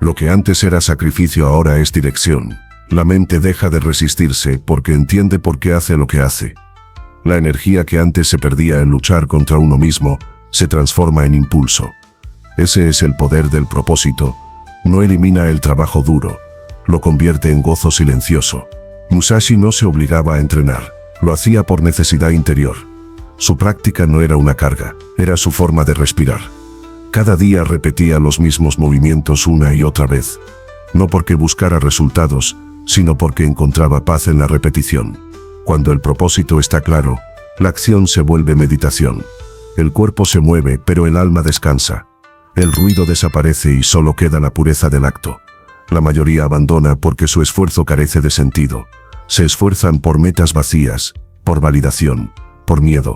Lo que antes era sacrificio ahora es dirección. La mente deja de resistirse porque entiende por qué hace lo que hace. La energía que antes se perdía en luchar contra uno mismo se transforma en impulso. Ese es el poder del propósito. No elimina el trabajo duro, lo convierte en gozo silencioso. Musashi no se obligaba a entrenar, lo hacía por necesidad interior. Su práctica no era una carga, era su forma de respirar. Cada día repetía los mismos movimientos una y otra vez. No porque buscara resultados, sino porque encontraba paz en la repetición. Cuando el propósito está claro, la acción se vuelve meditación. El cuerpo se mueve, pero el alma descansa. El ruido desaparece y solo queda la pureza del acto. La mayoría abandona porque su esfuerzo carece de sentido. Se esfuerzan por metas vacías, por validación, por miedo.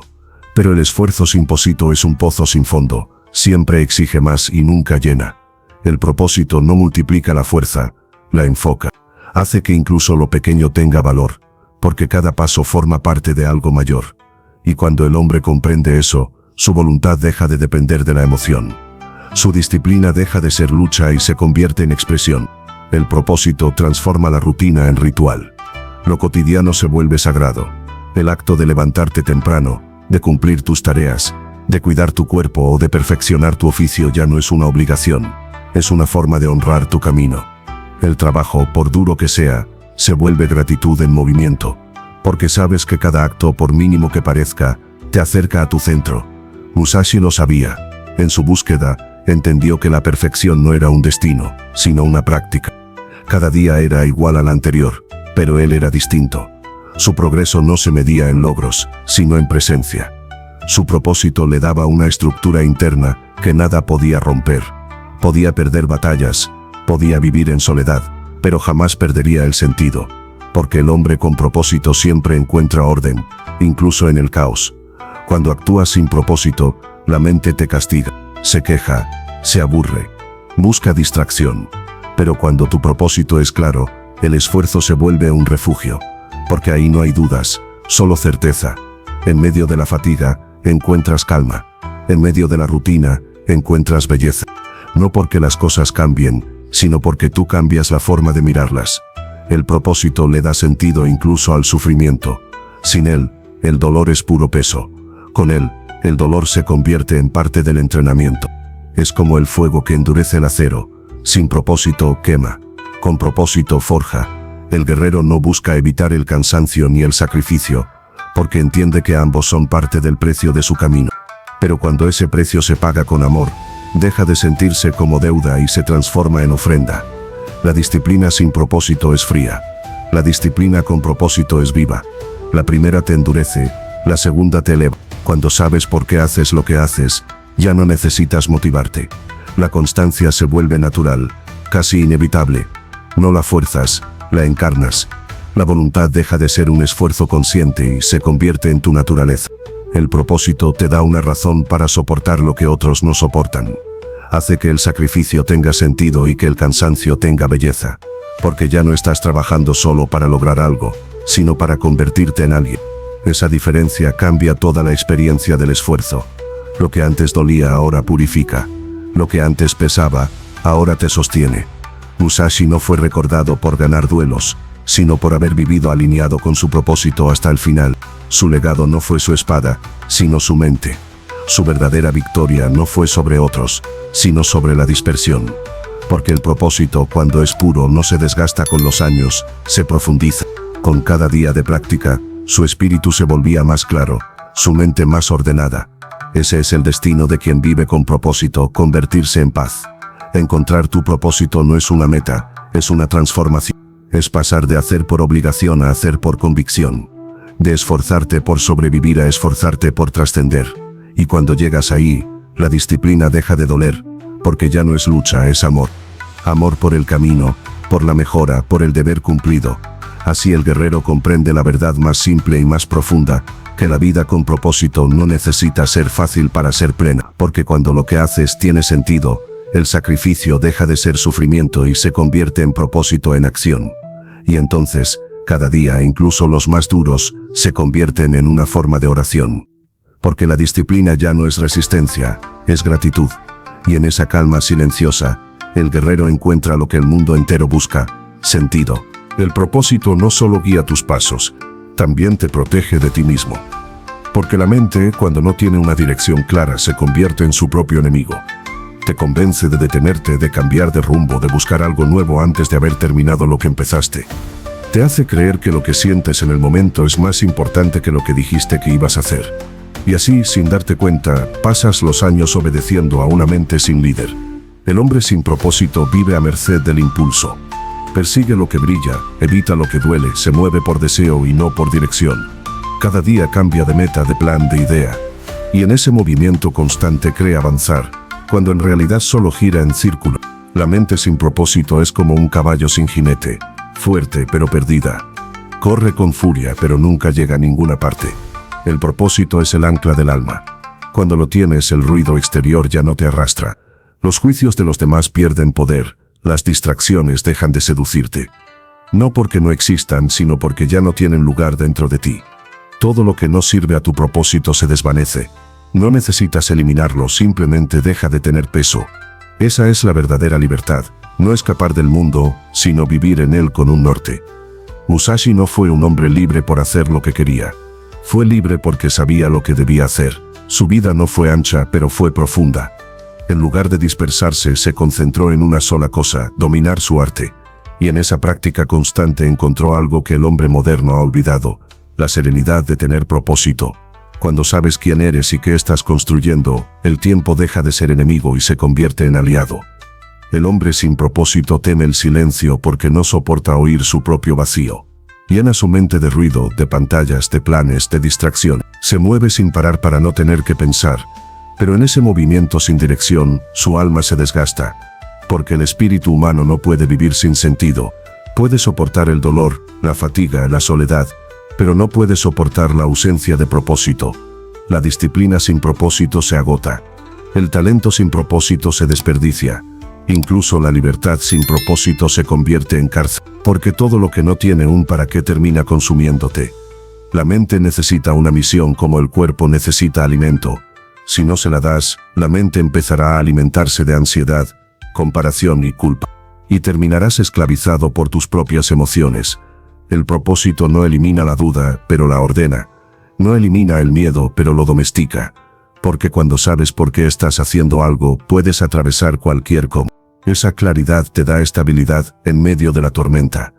Pero el esfuerzo sin propósito es un pozo sin fondo, siempre exige más y nunca llena. El propósito no multiplica la fuerza, la enfoca. Hace que incluso lo pequeño tenga valor, porque cada paso forma parte de algo mayor. Y cuando el hombre comprende eso, su voluntad deja de depender de la emoción. Su disciplina deja de ser lucha y se convierte en expresión. El propósito transforma la rutina en ritual. Lo cotidiano se vuelve sagrado. El acto de levantarte temprano, de cumplir tus tareas, de cuidar tu cuerpo o de perfeccionar tu oficio ya no es una obligación. Es una forma de honrar tu camino. El trabajo, por duro que sea, se vuelve gratitud en movimiento, porque sabes que cada acto, por mínimo que parezca, te acerca a tu centro. Musashi lo sabía. En su búsqueda, entendió que la perfección no era un destino, sino una práctica. Cada día era igual al anterior, pero él era distinto. Su progreso no se medía en logros, sino en presencia. Su propósito le daba una estructura interna que nada podía romper. Podía perder batallas, podía vivir en soledad, pero jamás perdería el sentido, porque el hombre con propósito siempre encuentra orden, incluso en el caos. Cuando actúas sin propósito, la mente te castiga, se queja, se aburre, busca distracción. Pero cuando tu propósito es claro, el esfuerzo se vuelve un refugio, porque ahí no hay dudas, solo certeza. En medio de la fatiga, encuentras calma. En medio de la rutina, encuentras belleza. No porque las cosas cambien, sino porque tú cambias la forma de mirarlas. El propósito le da sentido incluso al sufrimiento. Sin él, el dolor es puro peso. Con él, el dolor se convierte en parte del entrenamiento. Es como el fuego que endurece el acero. Sin propósito, quema. Con propósito, forja. El guerrero no busca evitar el cansancio ni el sacrificio, porque entiende que ambos son parte del precio de su camino. Pero cuando ese precio se paga con amor, deja de sentirse como deuda y se transforma en ofrenda. La disciplina sin propósito es fría. La disciplina con propósito es viva. La primera te endurece, la segunda te eleva. Cuando sabes por qué haces lo que haces, ya no necesitas motivarte. La constancia se vuelve natural, casi inevitable. No la fuerzas, la encarnas. La voluntad deja de ser un esfuerzo consciente y se convierte en tu naturaleza. El propósito te da una razón para soportar lo que otros no soportan. Hace que el sacrificio tenga sentido y que el cansancio tenga belleza. Porque ya no estás trabajando solo para lograr algo, sino para convertirte en alguien. Esa diferencia cambia toda la experiencia del esfuerzo. Lo que antes dolía ahora purifica. Lo que antes pesaba, ahora te sostiene. Musashi no fue recordado por ganar duelos, sino por haber vivido alineado con su propósito hasta el final. Su legado no fue su espada, sino su mente. Su verdadera victoria no fue sobre otros, sino sobre la dispersión. Porque el propósito, cuando es puro, no se desgasta con los años, se profundiza. Con cada día de práctica, su espíritu se volvía más claro, su mente más ordenada. Ese es el destino de quien vive con propósito, convertirse en paz. Encontrar tu propósito no es una meta, es una transformación. Es pasar de hacer por obligación a hacer por convicción. De esforzarte por sobrevivir a esforzarte por trascender. Y cuando llegas ahí, la disciplina deja de doler, porque ya no es lucha, es amor. Amor por el camino, por la mejora, por el deber cumplido. Así el guerrero comprende la verdad más simple y más profunda, que la vida con propósito no necesita ser fácil para ser plena, porque cuando lo que haces tiene sentido, el sacrificio deja de ser sufrimiento y se convierte en propósito en acción. Y entonces, cada día, incluso los más duros, se convierten en una forma de oración. Porque la disciplina ya no es resistencia, es gratitud. Y en esa calma silenciosa, el guerrero encuentra lo que el mundo entero busca: sentido. El propósito no solo guía tus pasos, también te protege de ti mismo. Porque la mente, cuando no tiene una dirección clara, se convierte en su propio enemigo. Te convence de detenerte, de cambiar de rumbo, de buscar algo nuevo antes de haber terminado lo que empezaste. Te hace creer que lo que sientes en el momento es más importante que lo que dijiste que ibas a hacer. Y así, sin darte cuenta, pasas los años obedeciendo a una mente sin líder. El hombre sin propósito vive a merced del impulso. Persigue lo que brilla, evita lo que duele, se mueve por deseo y no por dirección. Cada día cambia de meta, de plan, de idea. Y en ese movimiento constante cree avanzar, cuando en realidad solo gira en círculo. La mente sin propósito es como un caballo sin jinete, fuerte pero perdida. Corre con furia, pero nunca llega a ninguna parte. El propósito es el ancla del alma. Cuando lo tienes, el ruido exterior ya no te arrastra. Los juicios de los demás pierden poder, las distracciones dejan de seducirte. No porque no existan, sino porque ya no tienen lugar dentro de ti. Todo lo que no sirve a tu propósito se desvanece. No necesitas eliminarlo, simplemente deja de tener peso. Esa es la verdadera libertad, no escapar del mundo, sino vivir en él con un norte. Musashi no fue un hombre libre por hacer lo que quería. Fue libre porque sabía lo que debía hacer. Su vida no fue ancha, pero fue profunda. En lugar de dispersarse, se concentró en una sola cosa, dominar su arte. Y en esa práctica constante encontró algo que el hombre moderno ha olvidado: la serenidad de tener propósito. Cuando sabes quién eres y qué estás construyendo, el tiempo deja de ser enemigo y se convierte en aliado. El hombre sin propósito teme el silencio porque no soporta oír su propio vacío. Llena su mente de ruido, de pantallas, de planes, de distracción. Se mueve sin parar para no tener que pensar. Pero en ese movimiento sin dirección, su alma se desgasta. Porque el espíritu humano no puede vivir sin sentido. Puede soportar el dolor, la fatiga, la soledad, pero no puede soportar la ausencia de propósito. La disciplina sin propósito se agota. El talento sin propósito se desperdicia. Incluso la libertad sin propósito se convierte en cárcel, porque todo lo que no tiene un para qué termina consumiéndote. La mente necesita una misión como el cuerpo necesita alimento. Si no se la das, la mente empezará a alimentarse de ansiedad, comparación y culpa. Y terminarás esclavizado por tus propias emociones. El propósito no elimina la duda, pero la ordena. No elimina el miedo, pero lo domestica. Porque cuando sabes por qué estás haciendo algo, puedes atravesar cualquier cómo. Esa claridad te da estabilidad en medio de la tormenta.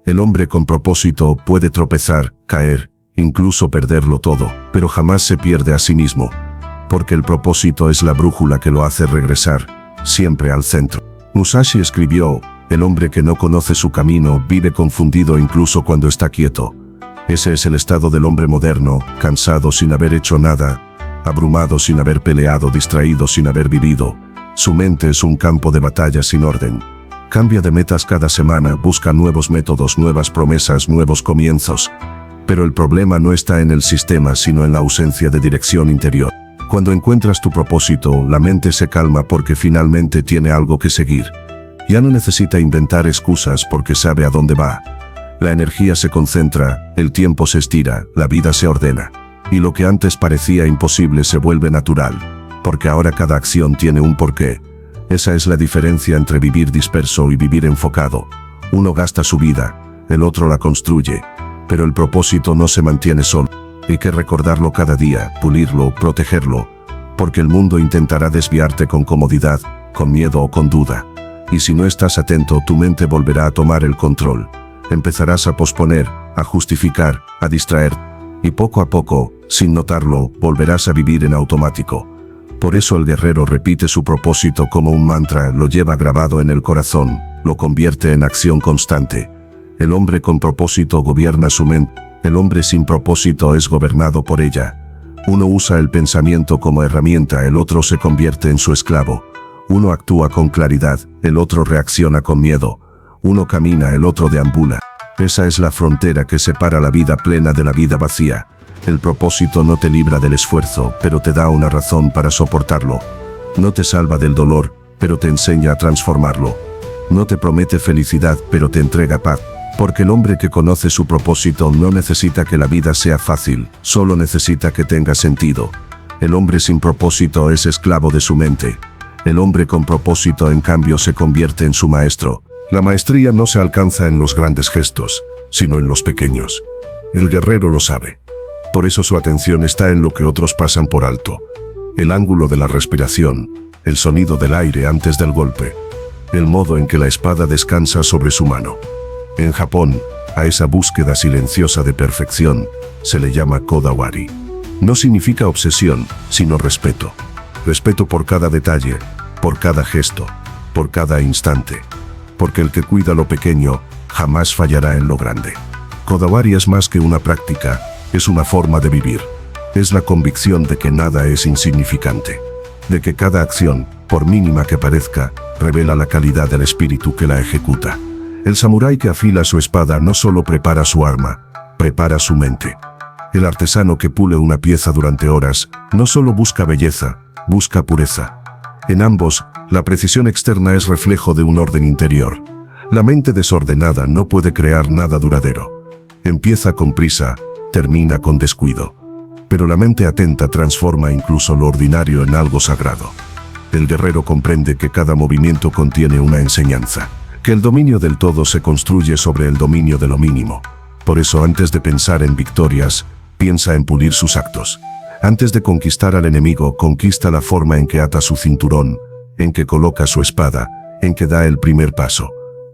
El hombre con propósito puede tropezar, caer, incluso perderlo todo, pero jamás se pierde a sí mismo. Porque el propósito es la brújula que lo hace regresar, siempre al centro. Musashi escribió: el hombre que no conoce su camino vive confundido incluso cuando está quieto. Ese es el estado del hombre moderno, cansado sin haber hecho nada, abrumado sin haber peleado, distraído sin haber vivido. Su mente es un campo de batalla sin orden. Cambia de metas cada semana, busca nuevos métodos, nuevas promesas, nuevos comienzos. Pero el problema no está en el sistema, sino en la ausencia de dirección interior. Cuando encuentras tu propósito, la mente se calma porque finalmente tiene algo que seguir. Ya no necesita inventar excusas porque sabe a dónde va. La energía se concentra, el tiempo se estira, la vida se ordena. Y lo que antes parecía imposible se vuelve natural. Porque ahora cada acción tiene un porqué. Esa es la diferencia entre vivir disperso y vivir enfocado. Uno gasta su vida, el otro la construye. Pero el propósito no se mantiene solo. Hay que recordarlo cada día, pulirlo, protegerlo. Porque el mundo intentará desviarte con comodidad, con miedo o con duda. Y si no estás atento, tu mente volverá a tomar el control. Empezarás a posponer, a justificar, a distraer. Y poco a poco, sin notarlo, volverás a vivir en automático. Por eso el guerrero repite su propósito como un mantra, lo lleva grabado en el corazón, lo convierte en acción constante. El hombre con propósito gobierna su mente. El hombre sin propósito es gobernado por ella. Uno usa el pensamiento como herramienta, el otro se convierte en su esclavo. Uno actúa con claridad, el otro reacciona con miedo. Uno camina, el otro deambula. Esa es la frontera que separa la vida plena de la vida vacía. El propósito no te libra del esfuerzo, pero te da una razón para soportarlo. No te salva del dolor, pero te enseña a transformarlo. No te promete felicidad, pero te entrega paz. Porque el hombre que conoce su propósito no necesita que la vida sea fácil, solo necesita que tenga sentido. El hombre sin propósito es esclavo de su mente. El hombre con propósito, en cambio, se convierte en su maestro. La maestría no se alcanza en los grandes gestos, sino en los pequeños. El guerrero lo sabe. Por eso su atención está en lo que otros pasan por alto. El ángulo de la respiración, el sonido del aire antes del golpe, el modo en que la espada descansa sobre su mano. En Japón, a esa búsqueda silenciosa de perfección, se le llama Kodawari. No significa obsesión, sino respeto. Respeto por cada detalle, por cada gesto, por cada instante. Porque el que cuida lo pequeño, jamás fallará en lo grande. Kodawari es más que una práctica, es una forma de vivir. Es la convicción de que nada es insignificante. De que cada acción, por mínima que parezca, revela la calidad del espíritu que la ejecuta. El samurái que afila su espada no solo prepara su arma, prepara su mente. El artesano que pule una pieza durante horas no solo busca belleza, busca pureza. En ambos, la precisión externa es reflejo de un orden interior. La mente desordenada no puede crear nada duradero. Empieza con prisa, termina con descuido. Pero la mente atenta transforma incluso lo ordinario en algo sagrado. El guerrero comprende que cada movimiento contiene una enseñanza, que el dominio del todo se construye sobre el dominio de lo mínimo. Por eso, antes de pensar en victorias, piensa en pulir sus actos. Antes de conquistar al enemigo, conquista la forma en que ata su cinturón, en que coloca su espada, en que da el primer paso.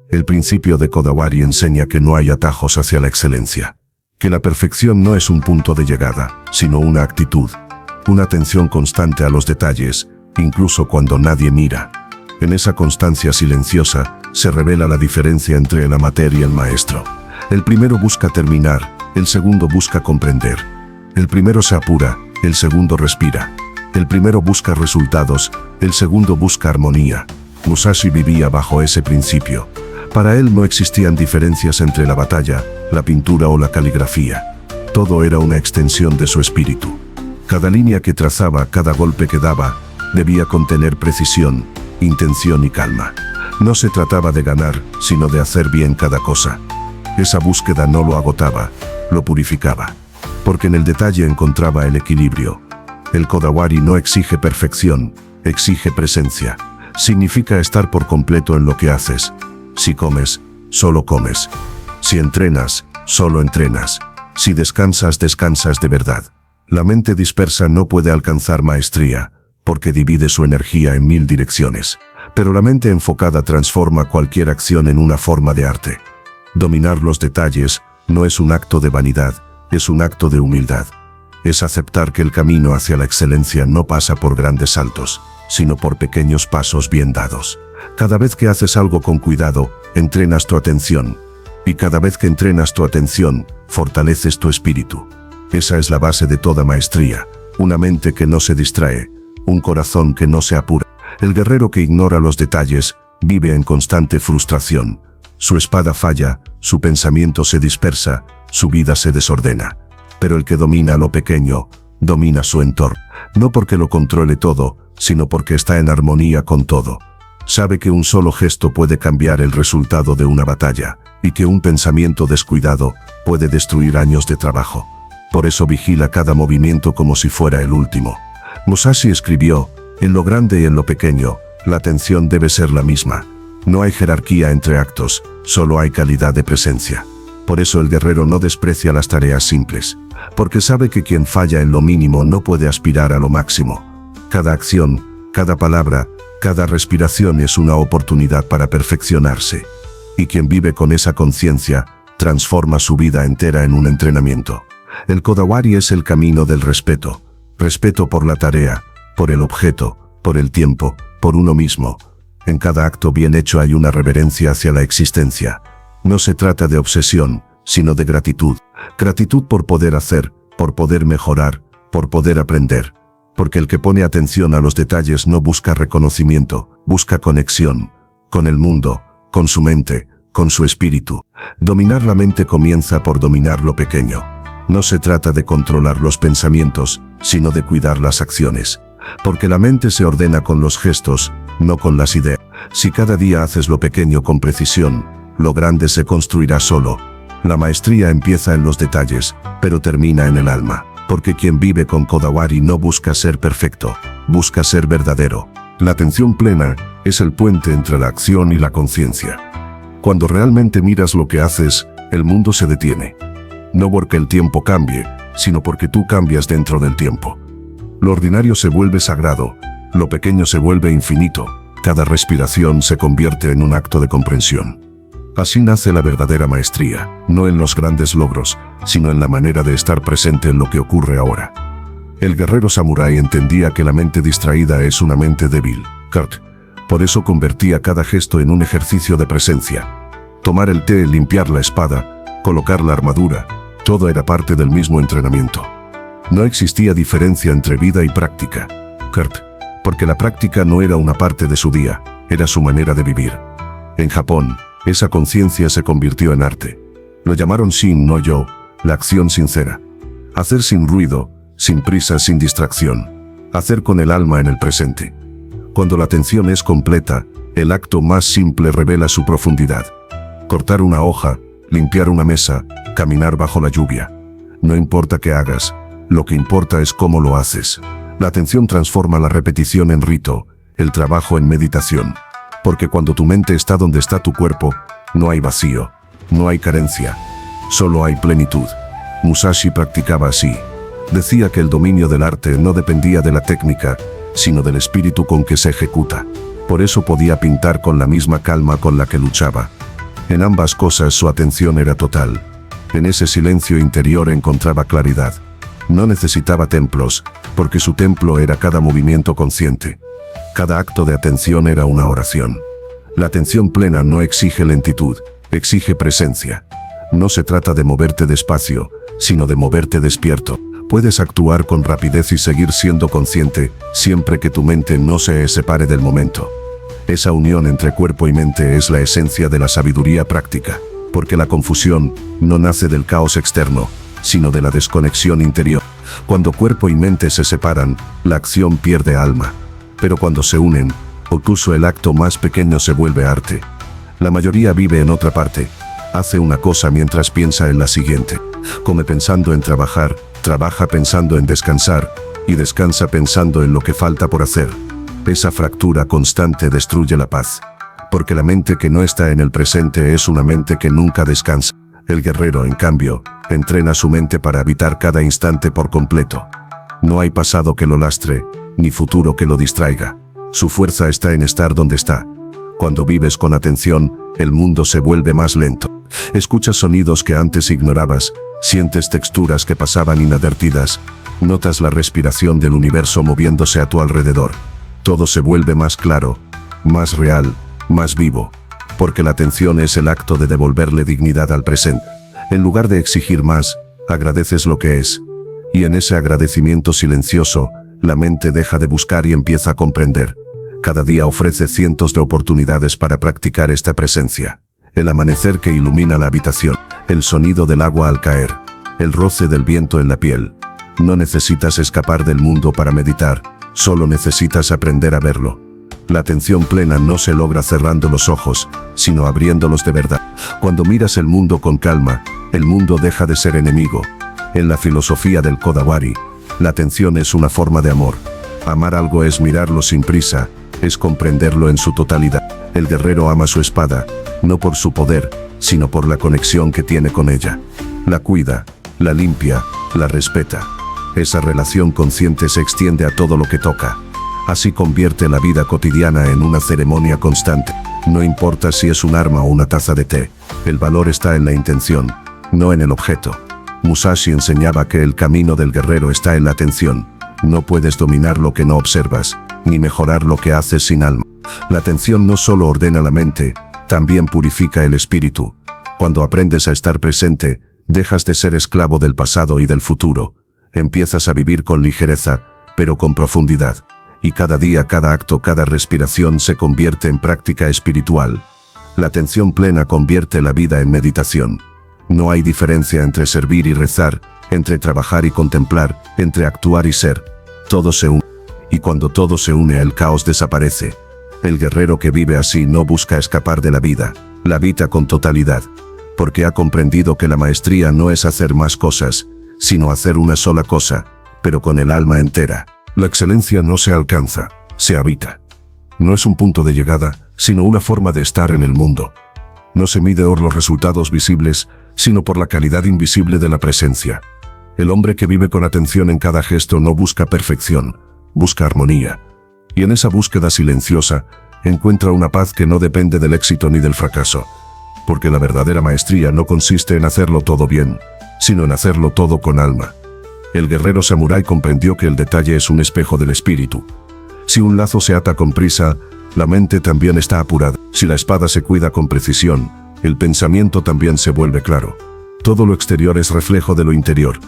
El principio de Kodawari enseña que no hay atajos hacia la excelencia, que la perfección no es un punto de llegada, sino una actitud, una atención constante a los detalles, incluso cuando nadie mira. En esa constancia silenciosa se revela la diferencia entre el amateur y el maestro. El primero busca terminar, el segundo busca comprender. El primero se apura, el segundo respira. El primero busca resultados, el segundo busca armonía. Musashi vivía bajo ese principio. Para él no existían diferencias entre la batalla, la pintura o la caligrafía. Todo era una extensión de su espíritu. Cada línea que trazaba, cada golpe que daba, debía contener precisión, intención y calma. No se trataba de ganar, sino de hacer bien cada cosa. Esa búsqueda no lo agotaba, lo purificaba. Porque en el detalle encontraba el equilibrio. El Kodawari no exige perfección, exige presencia. Significa estar por completo en lo que haces. Si comes, solo comes. Si entrenas, solo entrenas. Si descansas, descansas de verdad. La mente dispersa no puede alcanzar maestría, porque divide su energía en 1000 direcciones. Pero la mente enfocada transforma cualquier acción en una forma de arte. Dominar los detalles no es un acto de vanidad, es un acto de humildad. Es aceptar que el camino hacia la excelencia no pasa por grandes saltos, sino por pequeños pasos bien dados. Cada vez que haces algo con cuidado, entrenas tu atención. Y cada vez que entrenas tu atención, fortaleces tu espíritu. Esa es la base de toda maestría. Una mente que no se distrae, un corazón que no se apura. El guerrero que ignora los detalles, vive en constante frustración. Su espada falla, su pensamiento se dispersa, su vida se desordena. Pero el que domina lo pequeño, domina su entorno. No porque lo controle todo, sino porque está en armonía con todo. Sabe que un solo gesto puede cambiar el resultado de una batalla, y que un pensamiento descuidado puede destruir años de trabajo. Por eso vigila cada movimiento como si fuera el último. Musashi escribió, en lo grande y en lo pequeño, la atención debe ser la misma. No hay jerarquía entre actos, solo hay calidad de presencia. Por eso el guerrero no desprecia las tareas simples, porque sabe que quien falla en lo mínimo no puede aspirar a lo máximo. Cada acción, cada palabra, cada respiración es una oportunidad para perfeccionarse. Y quien vive con esa conciencia, transforma su vida entera en un entrenamiento. El Kodawari es el camino del respeto. Respeto por la tarea, por el objeto, por el tiempo, por uno mismo. En cada acto bien hecho hay una reverencia hacia la existencia. No se trata de obsesión, sino de gratitud. Gratitud por poder hacer, por poder mejorar, por poder aprender. Porque el que pone atención a los detalles no busca reconocimiento, busca conexión. Con el mundo, con su mente, con su espíritu. Dominar la mente comienza por dominar lo pequeño. No se trata de controlar los pensamientos, sino de cuidar las acciones. Porque la mente se ordena con los gestos, no con las ideas. Si cada día haces lo pequeño con precisión, lo grande se construirá solo. La maestría empieza en los detalles, pero termina en el alma. Porque quien vive con Kodawari no busca ser perfecto, busca ser verdadero. La atención plena es el puente entre la acción y la conciencia. Cuando realmente miras lo que haces, el mundo se detiene. No porque el tiempo cambie, sino porque tú cambias dentro del tiempo. Lo ordinario se vuelve sagrado, lo pequeño se vuelve infinito, cada respiración se convierte en un acto de comprensión. Así nace la verdadera maestría, no en los grandes logros, sino en la manera de estar presente en lo que ocurre ahora. El guerrero samurái entendía que la mente distraída es una mente débil. Kurt. Por eso convertía cada gesto en un ejercicio de presencia. Tomar el té, limpiar la espada, colocar la armadura, todo era parte del mismo entrenamiento. No existía diferencia entre vida y práctica. Kurt. Porque la práctica no era una parte de su día, era su manera de vivir. En Japón, esa conciencia se convirtió en arte. Lo llamaron Shin no Yo, La acción sincera. Hacer sin ruido, sin prisa, sin distracción. Hacer con el alma en el presente. Cuando la atención es completa, el acto más simple revela su profundidad. Cortar una hoja, limpiar una mesa, caminar bajo la lluvia. No importa qué hagas, lo que importa es cómo lo haces. La atención transforma la repetición en rito, el trabajo en meditación. Porque cuando tu mente está donde está tu cuerpo, no hay vacío, no hay carencia, solo hay plenitud. Musashi practicaba así. Decía que el dominio del arte no dependía de la técnica, sino del espíritu con que se ejecuta. Por eso podía pintar con la misma calma con la que luchaba. En ambas cosas su atención era total. En ese silencio interior encontraba claridad. No necesitaba templos, porque su templo era cada movimiento consciente. Cada acto de atención era una oración. La atención plena no exige lentitud, exige presencia. No se trata de moverte despacio, sino de moverte despierto. Puedes actuar con rapidez y seguir siendo consciente, siempre que tu mente no se separe del momento. Esa unión entre cuerpo y mente es la esencia de la sabiduría práctica, porque la confusión no nace del caos externo, sino de la desconexión interior. Cuando cuerpo y mente se separan, la acción pierde alma. Pero cuando se unen, incluso el acto más pequeño se vuelve arte. La mayoría vive en otra parte. Hace una cosa mientras piensa en la siguiente. Come pensando en trabajar, trabaja pensando en descansar, y descansa pensando en lo que falta por hacer. Esa fractura constante destruye la paz. Porque la mente que no está en el presente es una mente que nunca descansa. El guerrero, en cambio, entrena su mente para habitar cada instante por completo. No hay pasado que lo lastre, ni futuro que lo distraiga. Su fuerza está en estar donde está. Cuando vives con atención, el mundo se vuelve más lento. Escuchas sonidos que antes ignorabas, sientes texturas que pasaban inadvertidas, notas la respiración del universo moviéndose a tu alrededor. Todo se vuelve más claro, más real, más vivo. Porque la atención es el acto de devolverle dignidad al presente. En lugar de exigir más, agradeces lo que es. Y en ese agradecimiento silencioso, la mente deja de buscar y empieza a comprender. Cada día ofrece cientos de oportunidades para practicar esta presencia. El amanecer que ilumina la habitación, el sonido del agua al caer, el roce del viento en la piel. No necesitas escapar del mundo para meditar, solo necesitas aprender a verlo. La atención plena no se logra cerrando los ojos, sino abriéndolos de verdad. Cuando miras el mundo con calma, el mundo deja de ser enemigo. En la filosofía del Kodawari, la atención es una forma de amor. Amar algo es mirarlo sin prisa, es comprenderlo en su totalidad. El guerrero ama su espada, no por su poder, sino por la conexión que tiene con ella. La cuida, la limpia, la respeta. Esa relación consciente se extiende a todo lo que toca. Así convierte la vida cotidiana en una ceremonia constante. No importa si es un arma o una taza de té, el valor está en la intención, no en el objeto. Musashi enseñaba que el camino del guerrero está en la atención. No puedes dominar lo que no observas, ni mejorar lo que haces sin alma. La atención no solo ordena la mente, también purifica el espíritu. Cuando aprendes a estar presente, dejas de ser esclavo del pasado y del futuro. Empiezas a vivir con ligereza, pero con profundidad. Y cada día, cada acto, cada respiración se convierte en práctica espiritual. La atención plena convierte la vida en meditación. No hay diferencia entre servir y rezar, entre trabajar y contemplar, entre actuar y ser. Todo se une. Y cuando todo se une, el caos desaparece. El guerrero que vive así no busca escapar de la vida, la habita con totalidad. Porque ha comprendido que la maestría no es hacer más cosas, sino hacer una sola cosa, pero con el alma entera. La excelencia no se alcanza, se habita. No es un punto de llegada, sino una forma de estar en el mundo. No se mide por los resultados visibles, sino por la calidad invisible de la presencia. El hombre que vive con atención en cada gesto no busca perfección, busca armonía. Y en esa búsqueda silenciosa, encuentra una paz que no depende del éxito ni del fracaso. Porque la verdadera maestría no consiste en hacerlo todo bien, sino en hacerlo todo con alma. El guerrero samurái comprendió que el detalle es un espejo del espíritu. Si un lazo se ata con prisa, la mente también está apurada. Si la espada se cuida con precisión, el pensamiento también se vuelve claro. Todo lo exterior es reflejo de lo interior.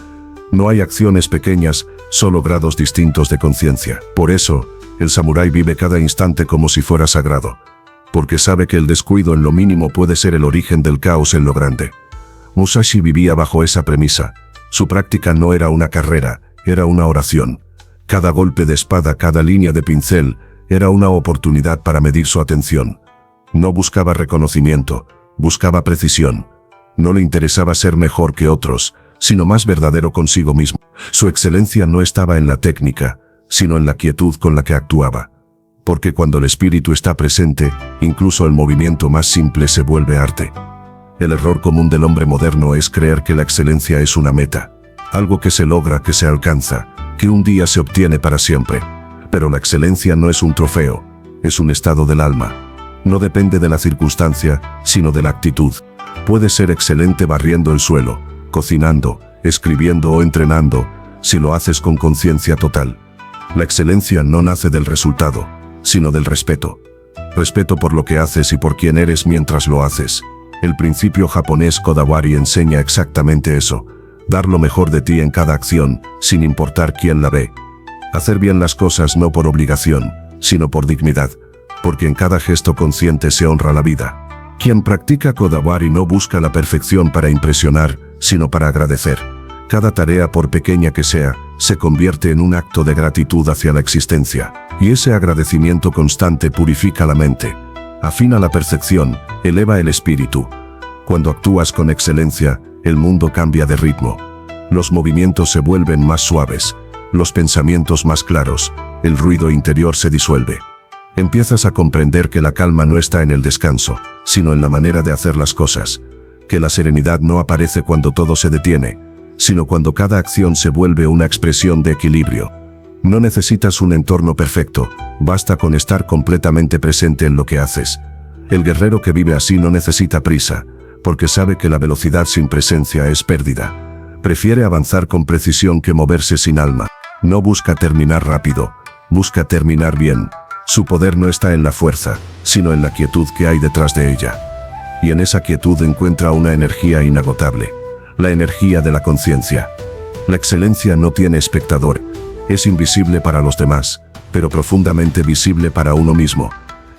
No hay acciones pequeñas, solo grados distintos de conciencia. Por eso, el samurái vive cada instante como si fuera sagrado. Porque sabe que el descuido en lo mínimo puede ser el origen del caos en lo grande. Musashi vivía bajo esa premisa. Su práctica no era una carrera, era una oración. Cada golpe de espada, cada línea de pincel, era una oportunidad para medir su atención. No buscaba reconocimiento, buscaba precisión. No le interesaba ser mejor que otros, sino más verdadero consigo mismo. Su excelencia no estaba en la técnica, sino en la quietud con la que actuaba. Porque cuando el espíritu está presente, incluso el movimiento más simple se vuelve arte. El error común del hombre moderno es creer que la excelencia es una meta, algo que se logra, que se alcanza, que un día se obtiene para siempre. Pero la excelencia no es un trofeo, es un estado del alma. No depende de la circunstancia, sino de la actitud. Puedes ser excelente barriendo el suelo, cocinando, escribiendo o entrenando, si lo haces con conciencia total. La excelencia no nace del resultado, sino del respeto. Respeto por lo que haces y por quién eres mientras lo haces. El principio japonés Kodawari enseña exactamente eso. Dar lo mejor de ti en cada acción, sin importar quién la ve. Hacer bien las cosas no por obligación, sino por dignidad, porque en cada gesto consciente se honra la vida. Quien practica Kodawari no busca la perfección para impresionar, sino para agradecer. Cada tarea, por pequeña que sea, se convierte en un acto de gratitud hacia la existencia, y ese agradecimiento constante purifica la mente, afina la percepción, eleva el espíritu. Cuando actúas con excelencia, el mundo cambia de ritmo. Los movimientos se vuelven más suaves, los pensamientos más claros, el ruido interior se disuelve. Empiezas a comprender que la calma no está en el descanso, sino en la manera de hacer las cosas, que la serenidad no aparece cuando todo se detiene, sino cuando cada acción se vuelve una expresión de equilibrio. No necesitas un entorno perfecto, basta con estar completamente presente en lo que haces. El guerrero que vive así no necesita prisa, porque sabe que la velocidad sin presencia es pérdida. Prefiere avanzar con precisión que moverse sin alma. No busca terminar rápido, busca terminar bien. Su poder no está en la fuerza, sino en la quietud que hay detrás de ella. Y en esa quietud encuentra una energía inagotable, la energía de la conciencia. La excelencia no tiene espectador, es invisible para los demás, pero profundamente visible para uno mismo.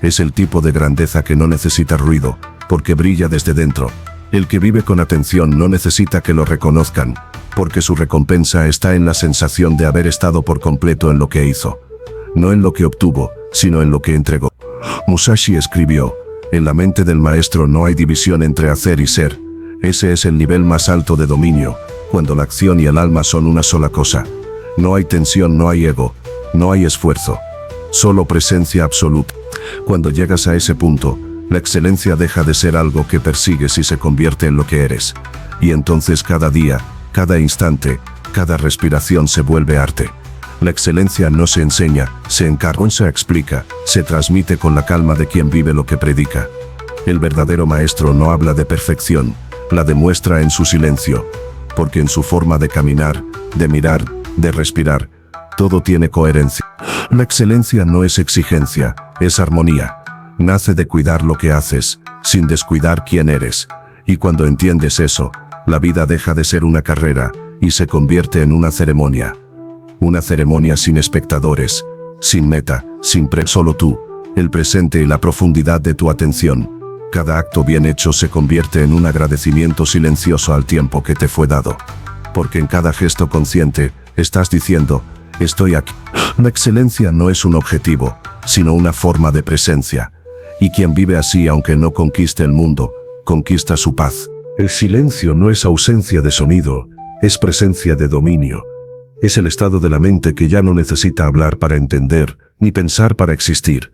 Es el tipo de grandeza que no necesita ruido, porque brilla desde dentro. El que vive con atención no necesita que lo reconozcan, porque su recompensa está en la sensación de haber estado por completo en lo que hizo. No en lo que obtuvo, sino en lo que entregó. Musashi escribió, en la mente del maestro no hay división entre hacer y ser. Ese es el nivel más alto de dominio, cuando la acción y el alma son una sola cosa. No hay tensión, no hay ego, no hay esfuerzo. Solo presencia absoluta. Cuando llegas a ese punto, la excelencia deja de ser algo que persigues y se convierte en lo que eres. Y entonces cada día, cada instante, cada respiración se vuelve arte. La excelencia no se enseña, se encarna, se explica, se transmite con la calma de quien vive lo que predica. El verdadero maestro no habla de perfección, la demuestra en su silencio, porque en su forma de caminar, de mirar, de respirar, todo tiene coherencia. La excelencia no es exigencia, es armonía. Nace de cuidar lo que haces, sin descuidar quién eres. Y cuando entiendes eso, la vida deja de ser una carrera, y se convierte en una ceremonia. Una ceremonia sin espectadores, sin meta, solo tú, el presente y la profundidad de tu atención. Cada acto bien hecho se convierte en un agradecimiento silencioso al tiempo que te fue dado. Porque en cada gesto consciente, estás diciendo, estoy aquí. La excelencia no es un objetivo, sino una forma de presencia. Y quien vive así, aunque no conquiste el mundo, conquista su paz. El silencio no es ausencia de sonido, es presencia de dominio. Es el estado de la mente que ya no necesita hablar para entender, ni pensar para existir.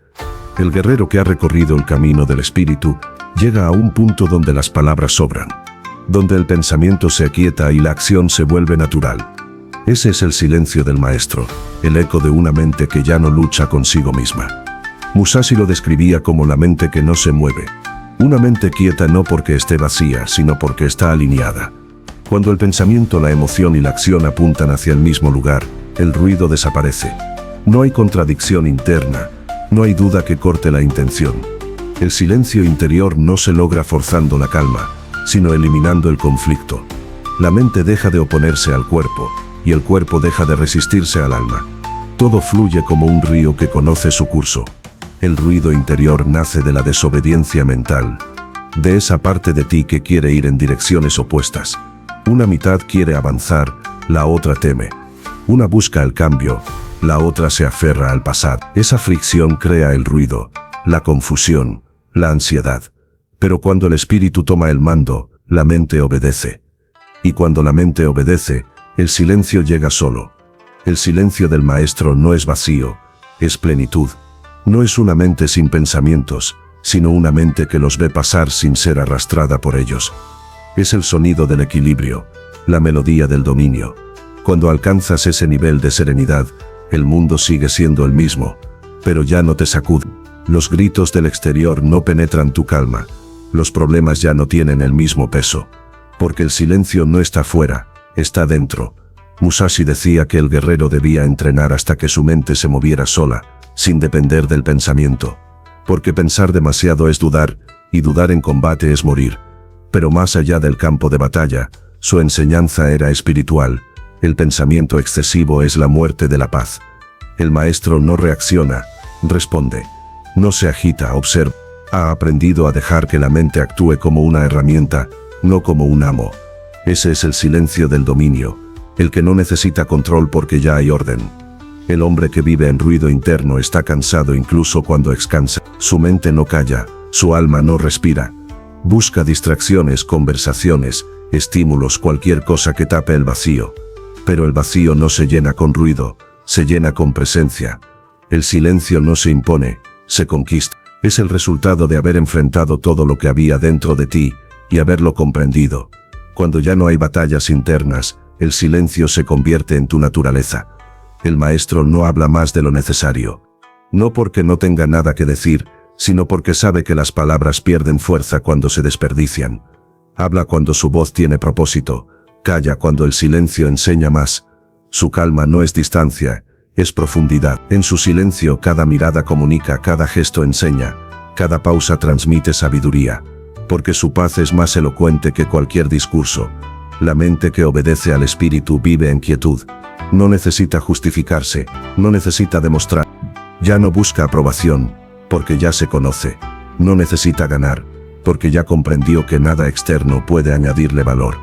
El guerrero que ha recorrido el camino del espíritu, llega a un punto donde las palabras sobran, donde el pensamiento se aquieta y la acción se vuelve natural. Ese es el silencio del maestro, el eco de una mente que ya no lucha consigo misma. Musashi lo describía como la mente que no se mueve. Una mente quieta no porque esté vacía, sino porque está alineada. Cuando el pensamiento, la emoción y la acción apuntan hacia el mismo lugar, el ruido desaparece. No hay contradicción interna, no hay duda que corte la intención. El silencio interior no se logra forzando la calma, sino eliminando el conflicto. La mente deja de oponerse al cuerpo, y el cuerpo deja de resistirse al alma. Todo fluye como un río que conoce su curso. El ruido interior nace de la desobediencia mental. de esa parte de ti que quiere ir en direcciones opuestas. Una mitad quiere avanzar, la otra teme. Una busca el cambio, la otra se aferra al pasado. Esa fricción crea el ruido, la confusión, la ansiedad. Pero cuando el espíritu toma el mando, la mente obedece. Y cuando la mente obedece, el silencio llega solo. El silencio del maestro no es vacío, es plenitud. No es una mente sin pensamientos, sino una mente que los ve pasar sin ser arrastrada por ellos. Es el sonido del equilibrio, la melodía del dominio. Cuando alcanzas ese nivel de serenidad, el mundo sigue siendo el mismo, pero ya no te sacude. Los gritos del exterior no penetran tu calma. Los problemas ya no tienen el mismo peso. Porque el silencio no está fuera, está dentro. Musashi decía que el guerrero debía entrenar hasta que su mente se moviera sola, sin depender del pensamiento. Porque pensar demasiado es dudar, y dudar en combate es morir. Pero más allá del campo de batalla, su enseñanza era espiritual. El pensamiento excesivo es la muerte de la paz. El maestro no reacciona, responde. No se agita, observa. Ha aprendido a dejar que la mente actúe como una herramienta, no como un amo. Ese es el silencio del dominio, el que no necesita control porque ya hay orden. El hombre que vive en ruido interno está cansado incluso cuando descansa. Su mente no calla, su alma no respira. Busca distracciones, conversaciones, estímulos, cualquier cosa que tape el vacío. Pero el vacío no se llena con ruido, se llena con presencia. El silencio no se impone, se conquista. Es el resultado de haber enfrentado todo lo que había dentro de ti y haberlo comprendido. Cuando ya no hay batallas internas, el silencio se convierte en tu naturaleza. El maestro no habla más de lo necesario. No porque no tenga nada que decir, sino porque sabe que las palabras pierden fuerza cuando se desperdician. Habla cuando su voz tiene propósito, calla cuando el silencio enseña más. Su calma no es distancia, es profundidad. En su silencio cada mirada comunica, cada gesto enseña, cada pausa transmite sabiduría. Porque su paz es más elocuente que cualquier discurso. La mente que obedece al espíritu vive en quietud. No necesita justificarse, no necesita demostrar. Ya no busca aprobación, porque ya se conoce. No necesita ganar, porque ya comprendió que nada externo puede añadirle valor.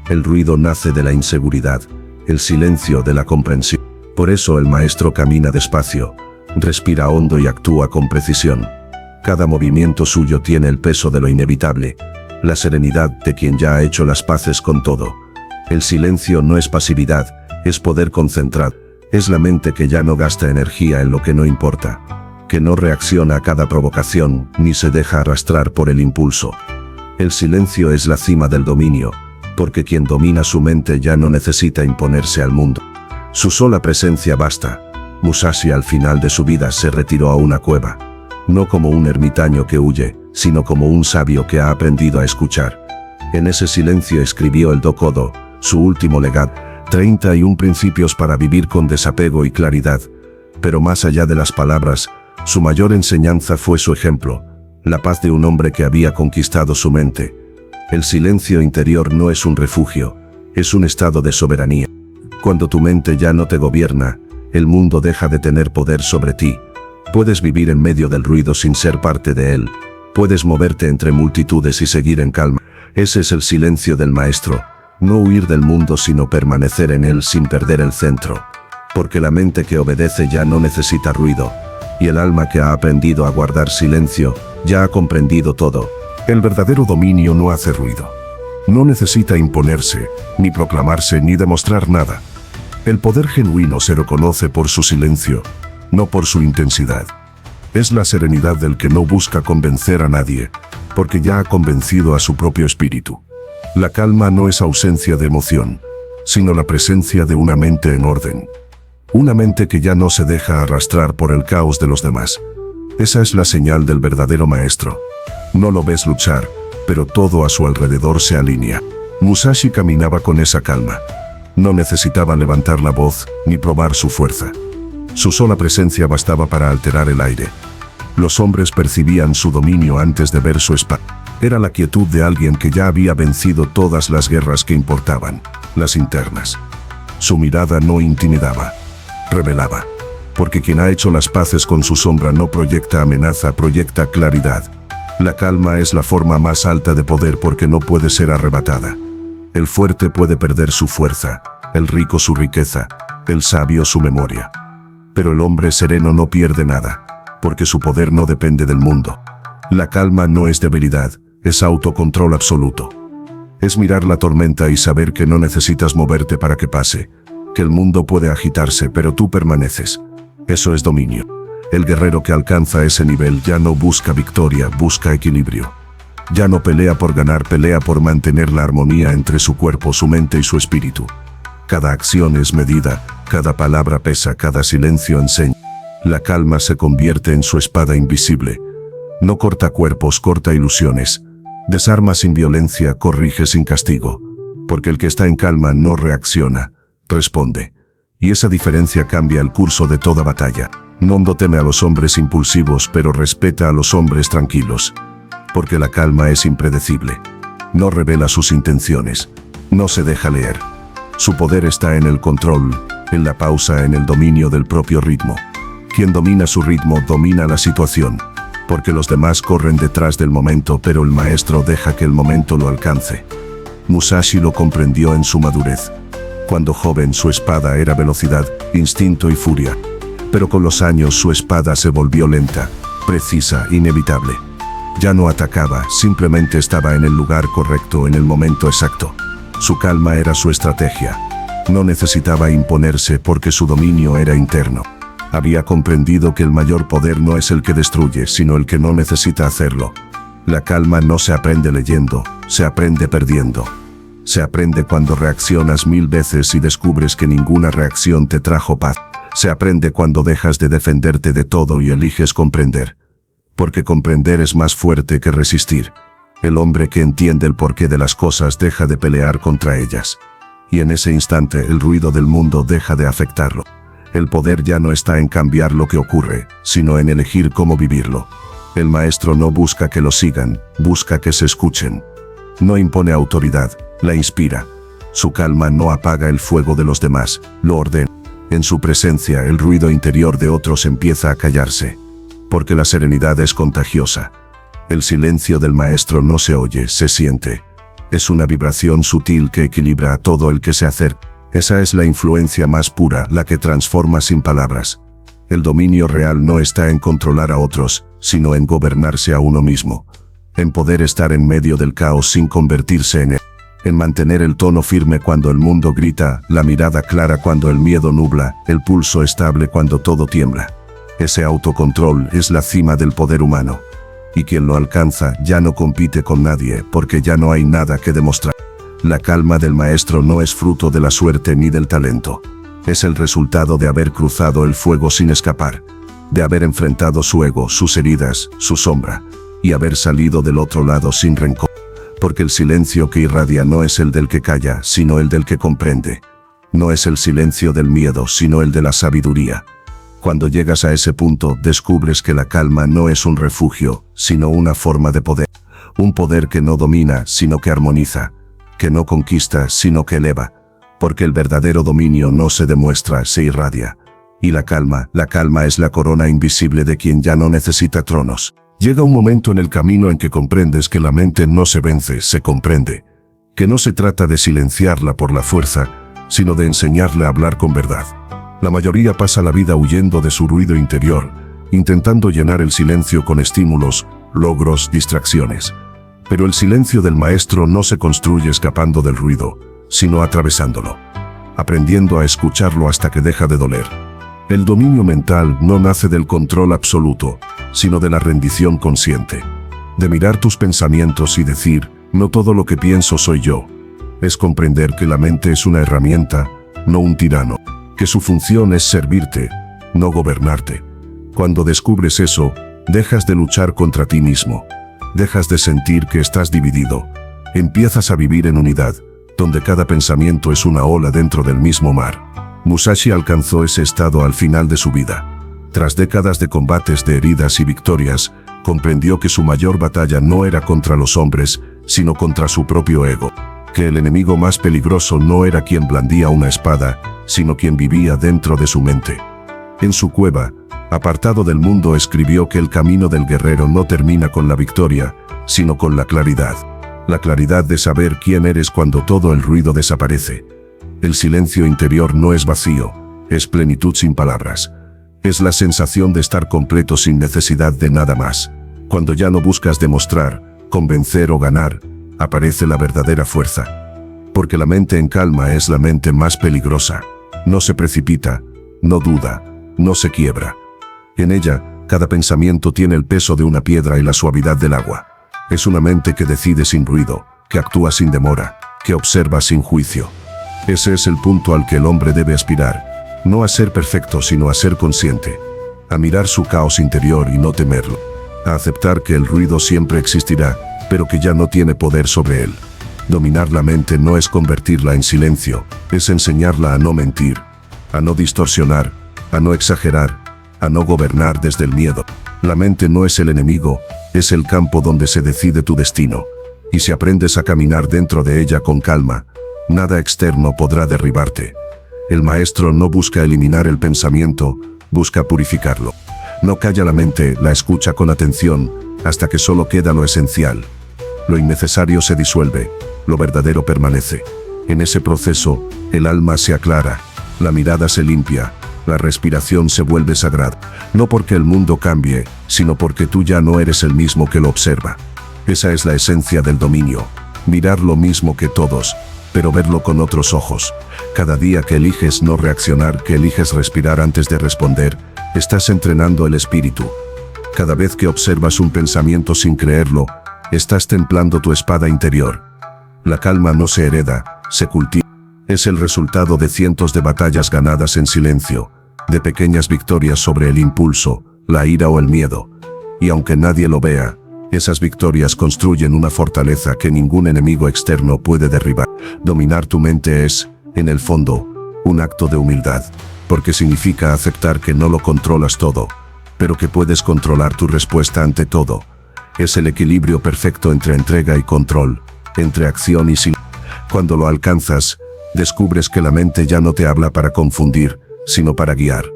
El ruido nace de la inseguridad, el silencio de la comprensión. Por eso el maestro camina despacio, respira hondo y actúa con precisión. Cada movimiento suyo tiene el peso de lo inevitable, la serenidad de quien ya ha hecho las paces con todo. El silencio no es pasividad, es poder concentrado. Es la mente que ya no gasta energía en lo que no importa, que no reacciona a cada provocación, ni se deja arrastrar por el impulso. El silencio es la cima del dominio, porque quien domina su mente ya no necesita imponerse al mundo. Su sola presencia basta. Musashi al final de su vida se retiró a una cueva. No como un ermitaño que huye, sino como un sabio que ha aprendido a escuchar. En ese silencio escribió el Dokodo, su último legado, 31 principios para vivir con desapego y claridad. Pero más allá de las palabras, su mayor enseñanza fue su ejemplo, la paz de un hombre que había conquistado su mente. El silencio interior no es un refugio, es un estado de soberanía. Cuando tu mente ya no te gobierna, el mundo deja de tener poder sobre ti. Puedes vivir en medio del ruido sin ser parte de él. Puedes moverte entre multitudes y seguir en calma. Ese es el silencio del maestro. No huir del mundo sino permanecer en él sin perder el centro. Porque la mente que obedece ya no necesita ruido. Y el alma que ha aprendido a guardar silencio, ya ha comprendido todo. El verdadero dominio no hace ruido. No necesita imponerse, ni proclamarse, ni demostrar nada. El poder genuino se reconoce por su silencio, no por su intensidad. Es la serenidad del que no busca convencer a nadie, porque ya ha convencido a su propio espíritu. La calma no es ausencia de emoción, sino la presencia de una mente en orden. Una mente que ya no se deja arrastrar por el caos de los demás. Esa es la señal del verdadero maestro. No lo ves luchar, pero todo a su alrededor se alinea. Musashi caminaba con esa calma. No necesitaba levantar la voz, ni probar su fuerza. Su sola presencia bastaba para alterar el aire. Los hombres percibían su dominio antes de ver su espada. Era la quietud de alguien que ya había vencido todas las guerras que importaban, las internas. Su mirada no intimidaba, revelaba. Porque quien ha hecho las paces con su sombra no proyecta amenaza, proyecta claridad. La calma es la forma más alta de poder porque no puede ser arrebatada. El fuerte puede perder su fuerza, el rico su riqueza, el sabio su memoria. Pero el hombre sereno no pierde nada, porque su poder no depende del mundo. La calma no es debilidad, es autocontrol absoluto. Es mirar la tormenta y saber que no necesitas moverte para que pase, que el mundo puede agitarse pero tú permaneces. Eso es dominio. El guerrero que alcanza ese nivel ya no busca victoria, busca equilibrio. Ya no pelea por ganar, pelea por mantener la armonía entre su cuerpo, su mente y su espíritu. Cada acción es medida, cada palabra pesa, cada silencio enseña. La calma se convierte en su espada invisible. No corta cuerpos, corta ilusiones. Desarma sin violencia, corrige sin castigo. Porque el que está en calma no reacciona, responde. Y esa diferencia cambia el curso de toda batalla. Nondo teme a los hombres impulsivos, pero respeta a los hombres tranquilos. Porque la calma es impredecible. No revela sus intenciones. No se deja leer. Su poder está en el control, en la pausa, en el dominio del propio ritmo. Quien domina su ritmo domina la situación. Porque los demás corren detrás del momento, pero el maestro deja que el momento lo alcance. Musashi lo comprendió en su madurez. Cuando joven su espada era velocidad, instinto y furia. Pero con los años su espada se volvió lenta, precisa, inevitable. Ya no atacaba, simplemente estaba en el lugar correcto en el momento exacto. Su calma era su estrategia. No necesitaba imponerse porque su dominio era interno. Había comprendido que el mayor poder no es el que destruye, sino el que no necesita hacerlo. La calma no se aprende leyendo, se aprende perdiendo. Se aprende cuando reaccionas 1000 veces y descubres que ninguna reacción te trajo paz. Se aprende cuando dejas de defenderte de todo y eliges comprender. Porque comprender es más fuerte que resistir. El hombre que entiende el porqué de las cosas deja de pelear contra ellas. Y en ese instante el ruido del mundo deja de afectarlo. El poder ya no está en cambiar lo que ocurre, sino en elegir cómo vivirlo. El maestro no busca que lo sigan, busca que se escuchen. No impone autoridad, la inspira. Su calma no apaga el fuego de los demás, lo ordena. En su presencia el ruido interior de otros empieza a callarse. Porque la serenidad es contagiosa. El silencio del maestro no se oye, se siente. Es una vibración sutil que equilibra a todo el que se acerca. Esa es la influencia más pura, la que transforma sin palabras. El dominio real no está en controlar a otros, sino en gobernarse a uno mismo. En poder estar en medio del caos sin convertirse en él. En mantener el tono firme cuando el mundo grita, la mirada clara cuando el miedo nubla, el pulso estable cuando todo tiembla. Ese autocontrol es la cima del poder humano. Y quien lo alcanza ya no compite con nadie porque ya no hay nada que demostrar. La calma del maestro no es fruto de la suerte ni del talento. Es el resultado de haber cruzado el fuego sin escapar. De haber enfrentado su ego, sus heridas, su sombra. Y haber salido del otro lado sin rencor. Porque el silencio que irradia no es el del que calla, sino el del que comprende. No es el silencio del miedo, sino el de la sabiduría. Cuando llegas a ese punto, descubres que la calma no es un refugio, sino una forma de poder. Un poder que no domina, sino que armoniza. Que no conquista, sino que eleva. Porque el verdadero dominio no se demuestra, se irradia. Y la calma es la corona invisible de quien ya no necesita tronos. Llega un momento en el camino en que comprendes que la mente no se vence, se comprende. Que no se trata de silenciarla por la fuerza, sino de enseñarle a hablar con verdad. La mayoría pasa la vida huyendo de su ruido interior, intentando llenar el silencio con estímulos, logros, distracciones. Pero el silencio del maestro no se construye escapando del ruido, sino atravesándolo, aprendiendo a escucharlo hasta que deja de doler. El dominio mental no nace del control absoluto, sino de la rendición consciente. De mirar tus pensamientos y decir, no todo lo que pienso soy yo. Es comprender que la mente es una herramienta, no un tirano. Que su función es servirte, no gobernarte. Cuando descubres eso, dejas de luchar contra ti mismo. Dejas de sentir que estás dividido. Empiezas a vivir en unidad, donde cada pensamiento es una ola dentro del mismo mar. Musashi alcanzó ese estado al final de su vida. Tras décadas de combates, de heridas y victorias, comprendió que su mayor batalla no era contra los hombres, sino contra su propio ego. Que el enemigo más peligroso no era quien blandía una espada, sino quien vivía dentro de su mente. En su cueva, Apartado del mundo, escribió que el camino del guerrero no termina con la victoria, sino con la claridad. La claridad de saber quién eres cuando todo el ruido desaparece. El silencio interior no es vacío, es plenitud sin palabras. Es la sensación de estar completo sin necesidad de nada más. Cuando ya no buscas demostrar, convencer o ganar, aparece la verdadera fuerza. Porque la mente en calma es la mente más peligrosa. No se precipita, no duda, no se quiebra. En ella, cada pensamiento tiene el peso de una piedra y la suavidad del agua. Es una mente que decide sin ruido, que actúa sin demora, que observa sin juicio. Ese es el punto al que el hombre debe aspirar, no a ser perfecto sino a ser consciente, a mirar su caos interior y no temerlo, a aceptar que el ruido siempre existirá, pero que ya no tiene poder sobre él. Dominar la mente no es convertirla en silencio, es enseñarla a no mentir, a no distorsionar, a no exagerar, a no gobernar desde el miedo. La mente no es el enemigo, es el campo donde se decide tu destino, y si aprendes a caminar dentro de ella con calma, nada externo podrá derribarte. El maestro no busca eliminar el pensamiento, busca purificarlo. No calla la mente, la escucha con atención, hasta que solo queda lo esencial. Lo innecesario se disuelve, lo verdadero permanece. En ese proceso, el alma se aclara, la mirada se limpia, la respiración se vuelve sagrada. No porque el mundo cambie, sino porque tú ya no eres el mismo que lo observa. Esa es la esencia del dominio. Mirar lo mismo que todos, pero verlo con otros ojos. Cada día que eliges no reaccionar, que eliges respirar antes de responder, estás entrenando el espíritu. Cada vez que observas un pensamiento sin creerlo, estás templando tu espada interior. La calma no se hereda, se cultiva. Es el resultado de cientos de batallas ganadas en silencio, de pequeñas victorias sobre el impulso, la ira o el miedo. Y aunque nadie lo vea, esas victorias construyen una fortaleza que ningún enemigo externo puede derribar. Dominar tu mente es, en el fondo, un acto de humildad, porque significa aceptar que no lo controlas todo, pero que puedes controlar tu respuesta ante todo. Es el equilibrio perfecto entre entrega y control, entre acción y silencio. Cuando lo alcanzas, descubres que la mente ya no te habla para confundir, sino para guiar,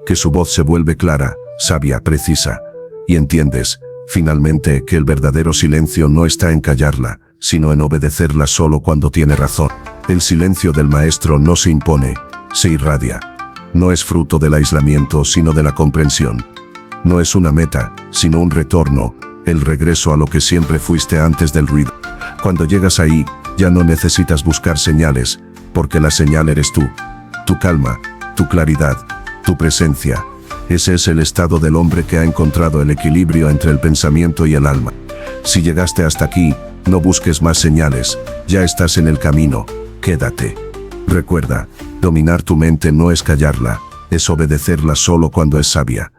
que su voz se vuelve clara, sabia, precisa, y entiendes, finalmente, que el verdadero silencio no está en callarla, sino en obedecerla solo cuando tiene razón. El silencio del maestro no se impone, se irradia. No es fruto del aislamiento, sino de la comprensión. No es una meta, sino un retorno, el regreso a lo que siempre fuiste antes del ruido. Cuando llegas ahí, ya no necesitas buscar señales, porque la señal eres tú. Tu calma, tu claridad, tu presencia. Ese es el estado del hombre que ha encontrado el equilibrio entre el pensamiento y el alma. Si llegaste hasta aquí, no busques más señales, ya estás en el camino, quédate. Recuerda, dominar tu mente no es callarla, es obedecerla solo cuando es sabia.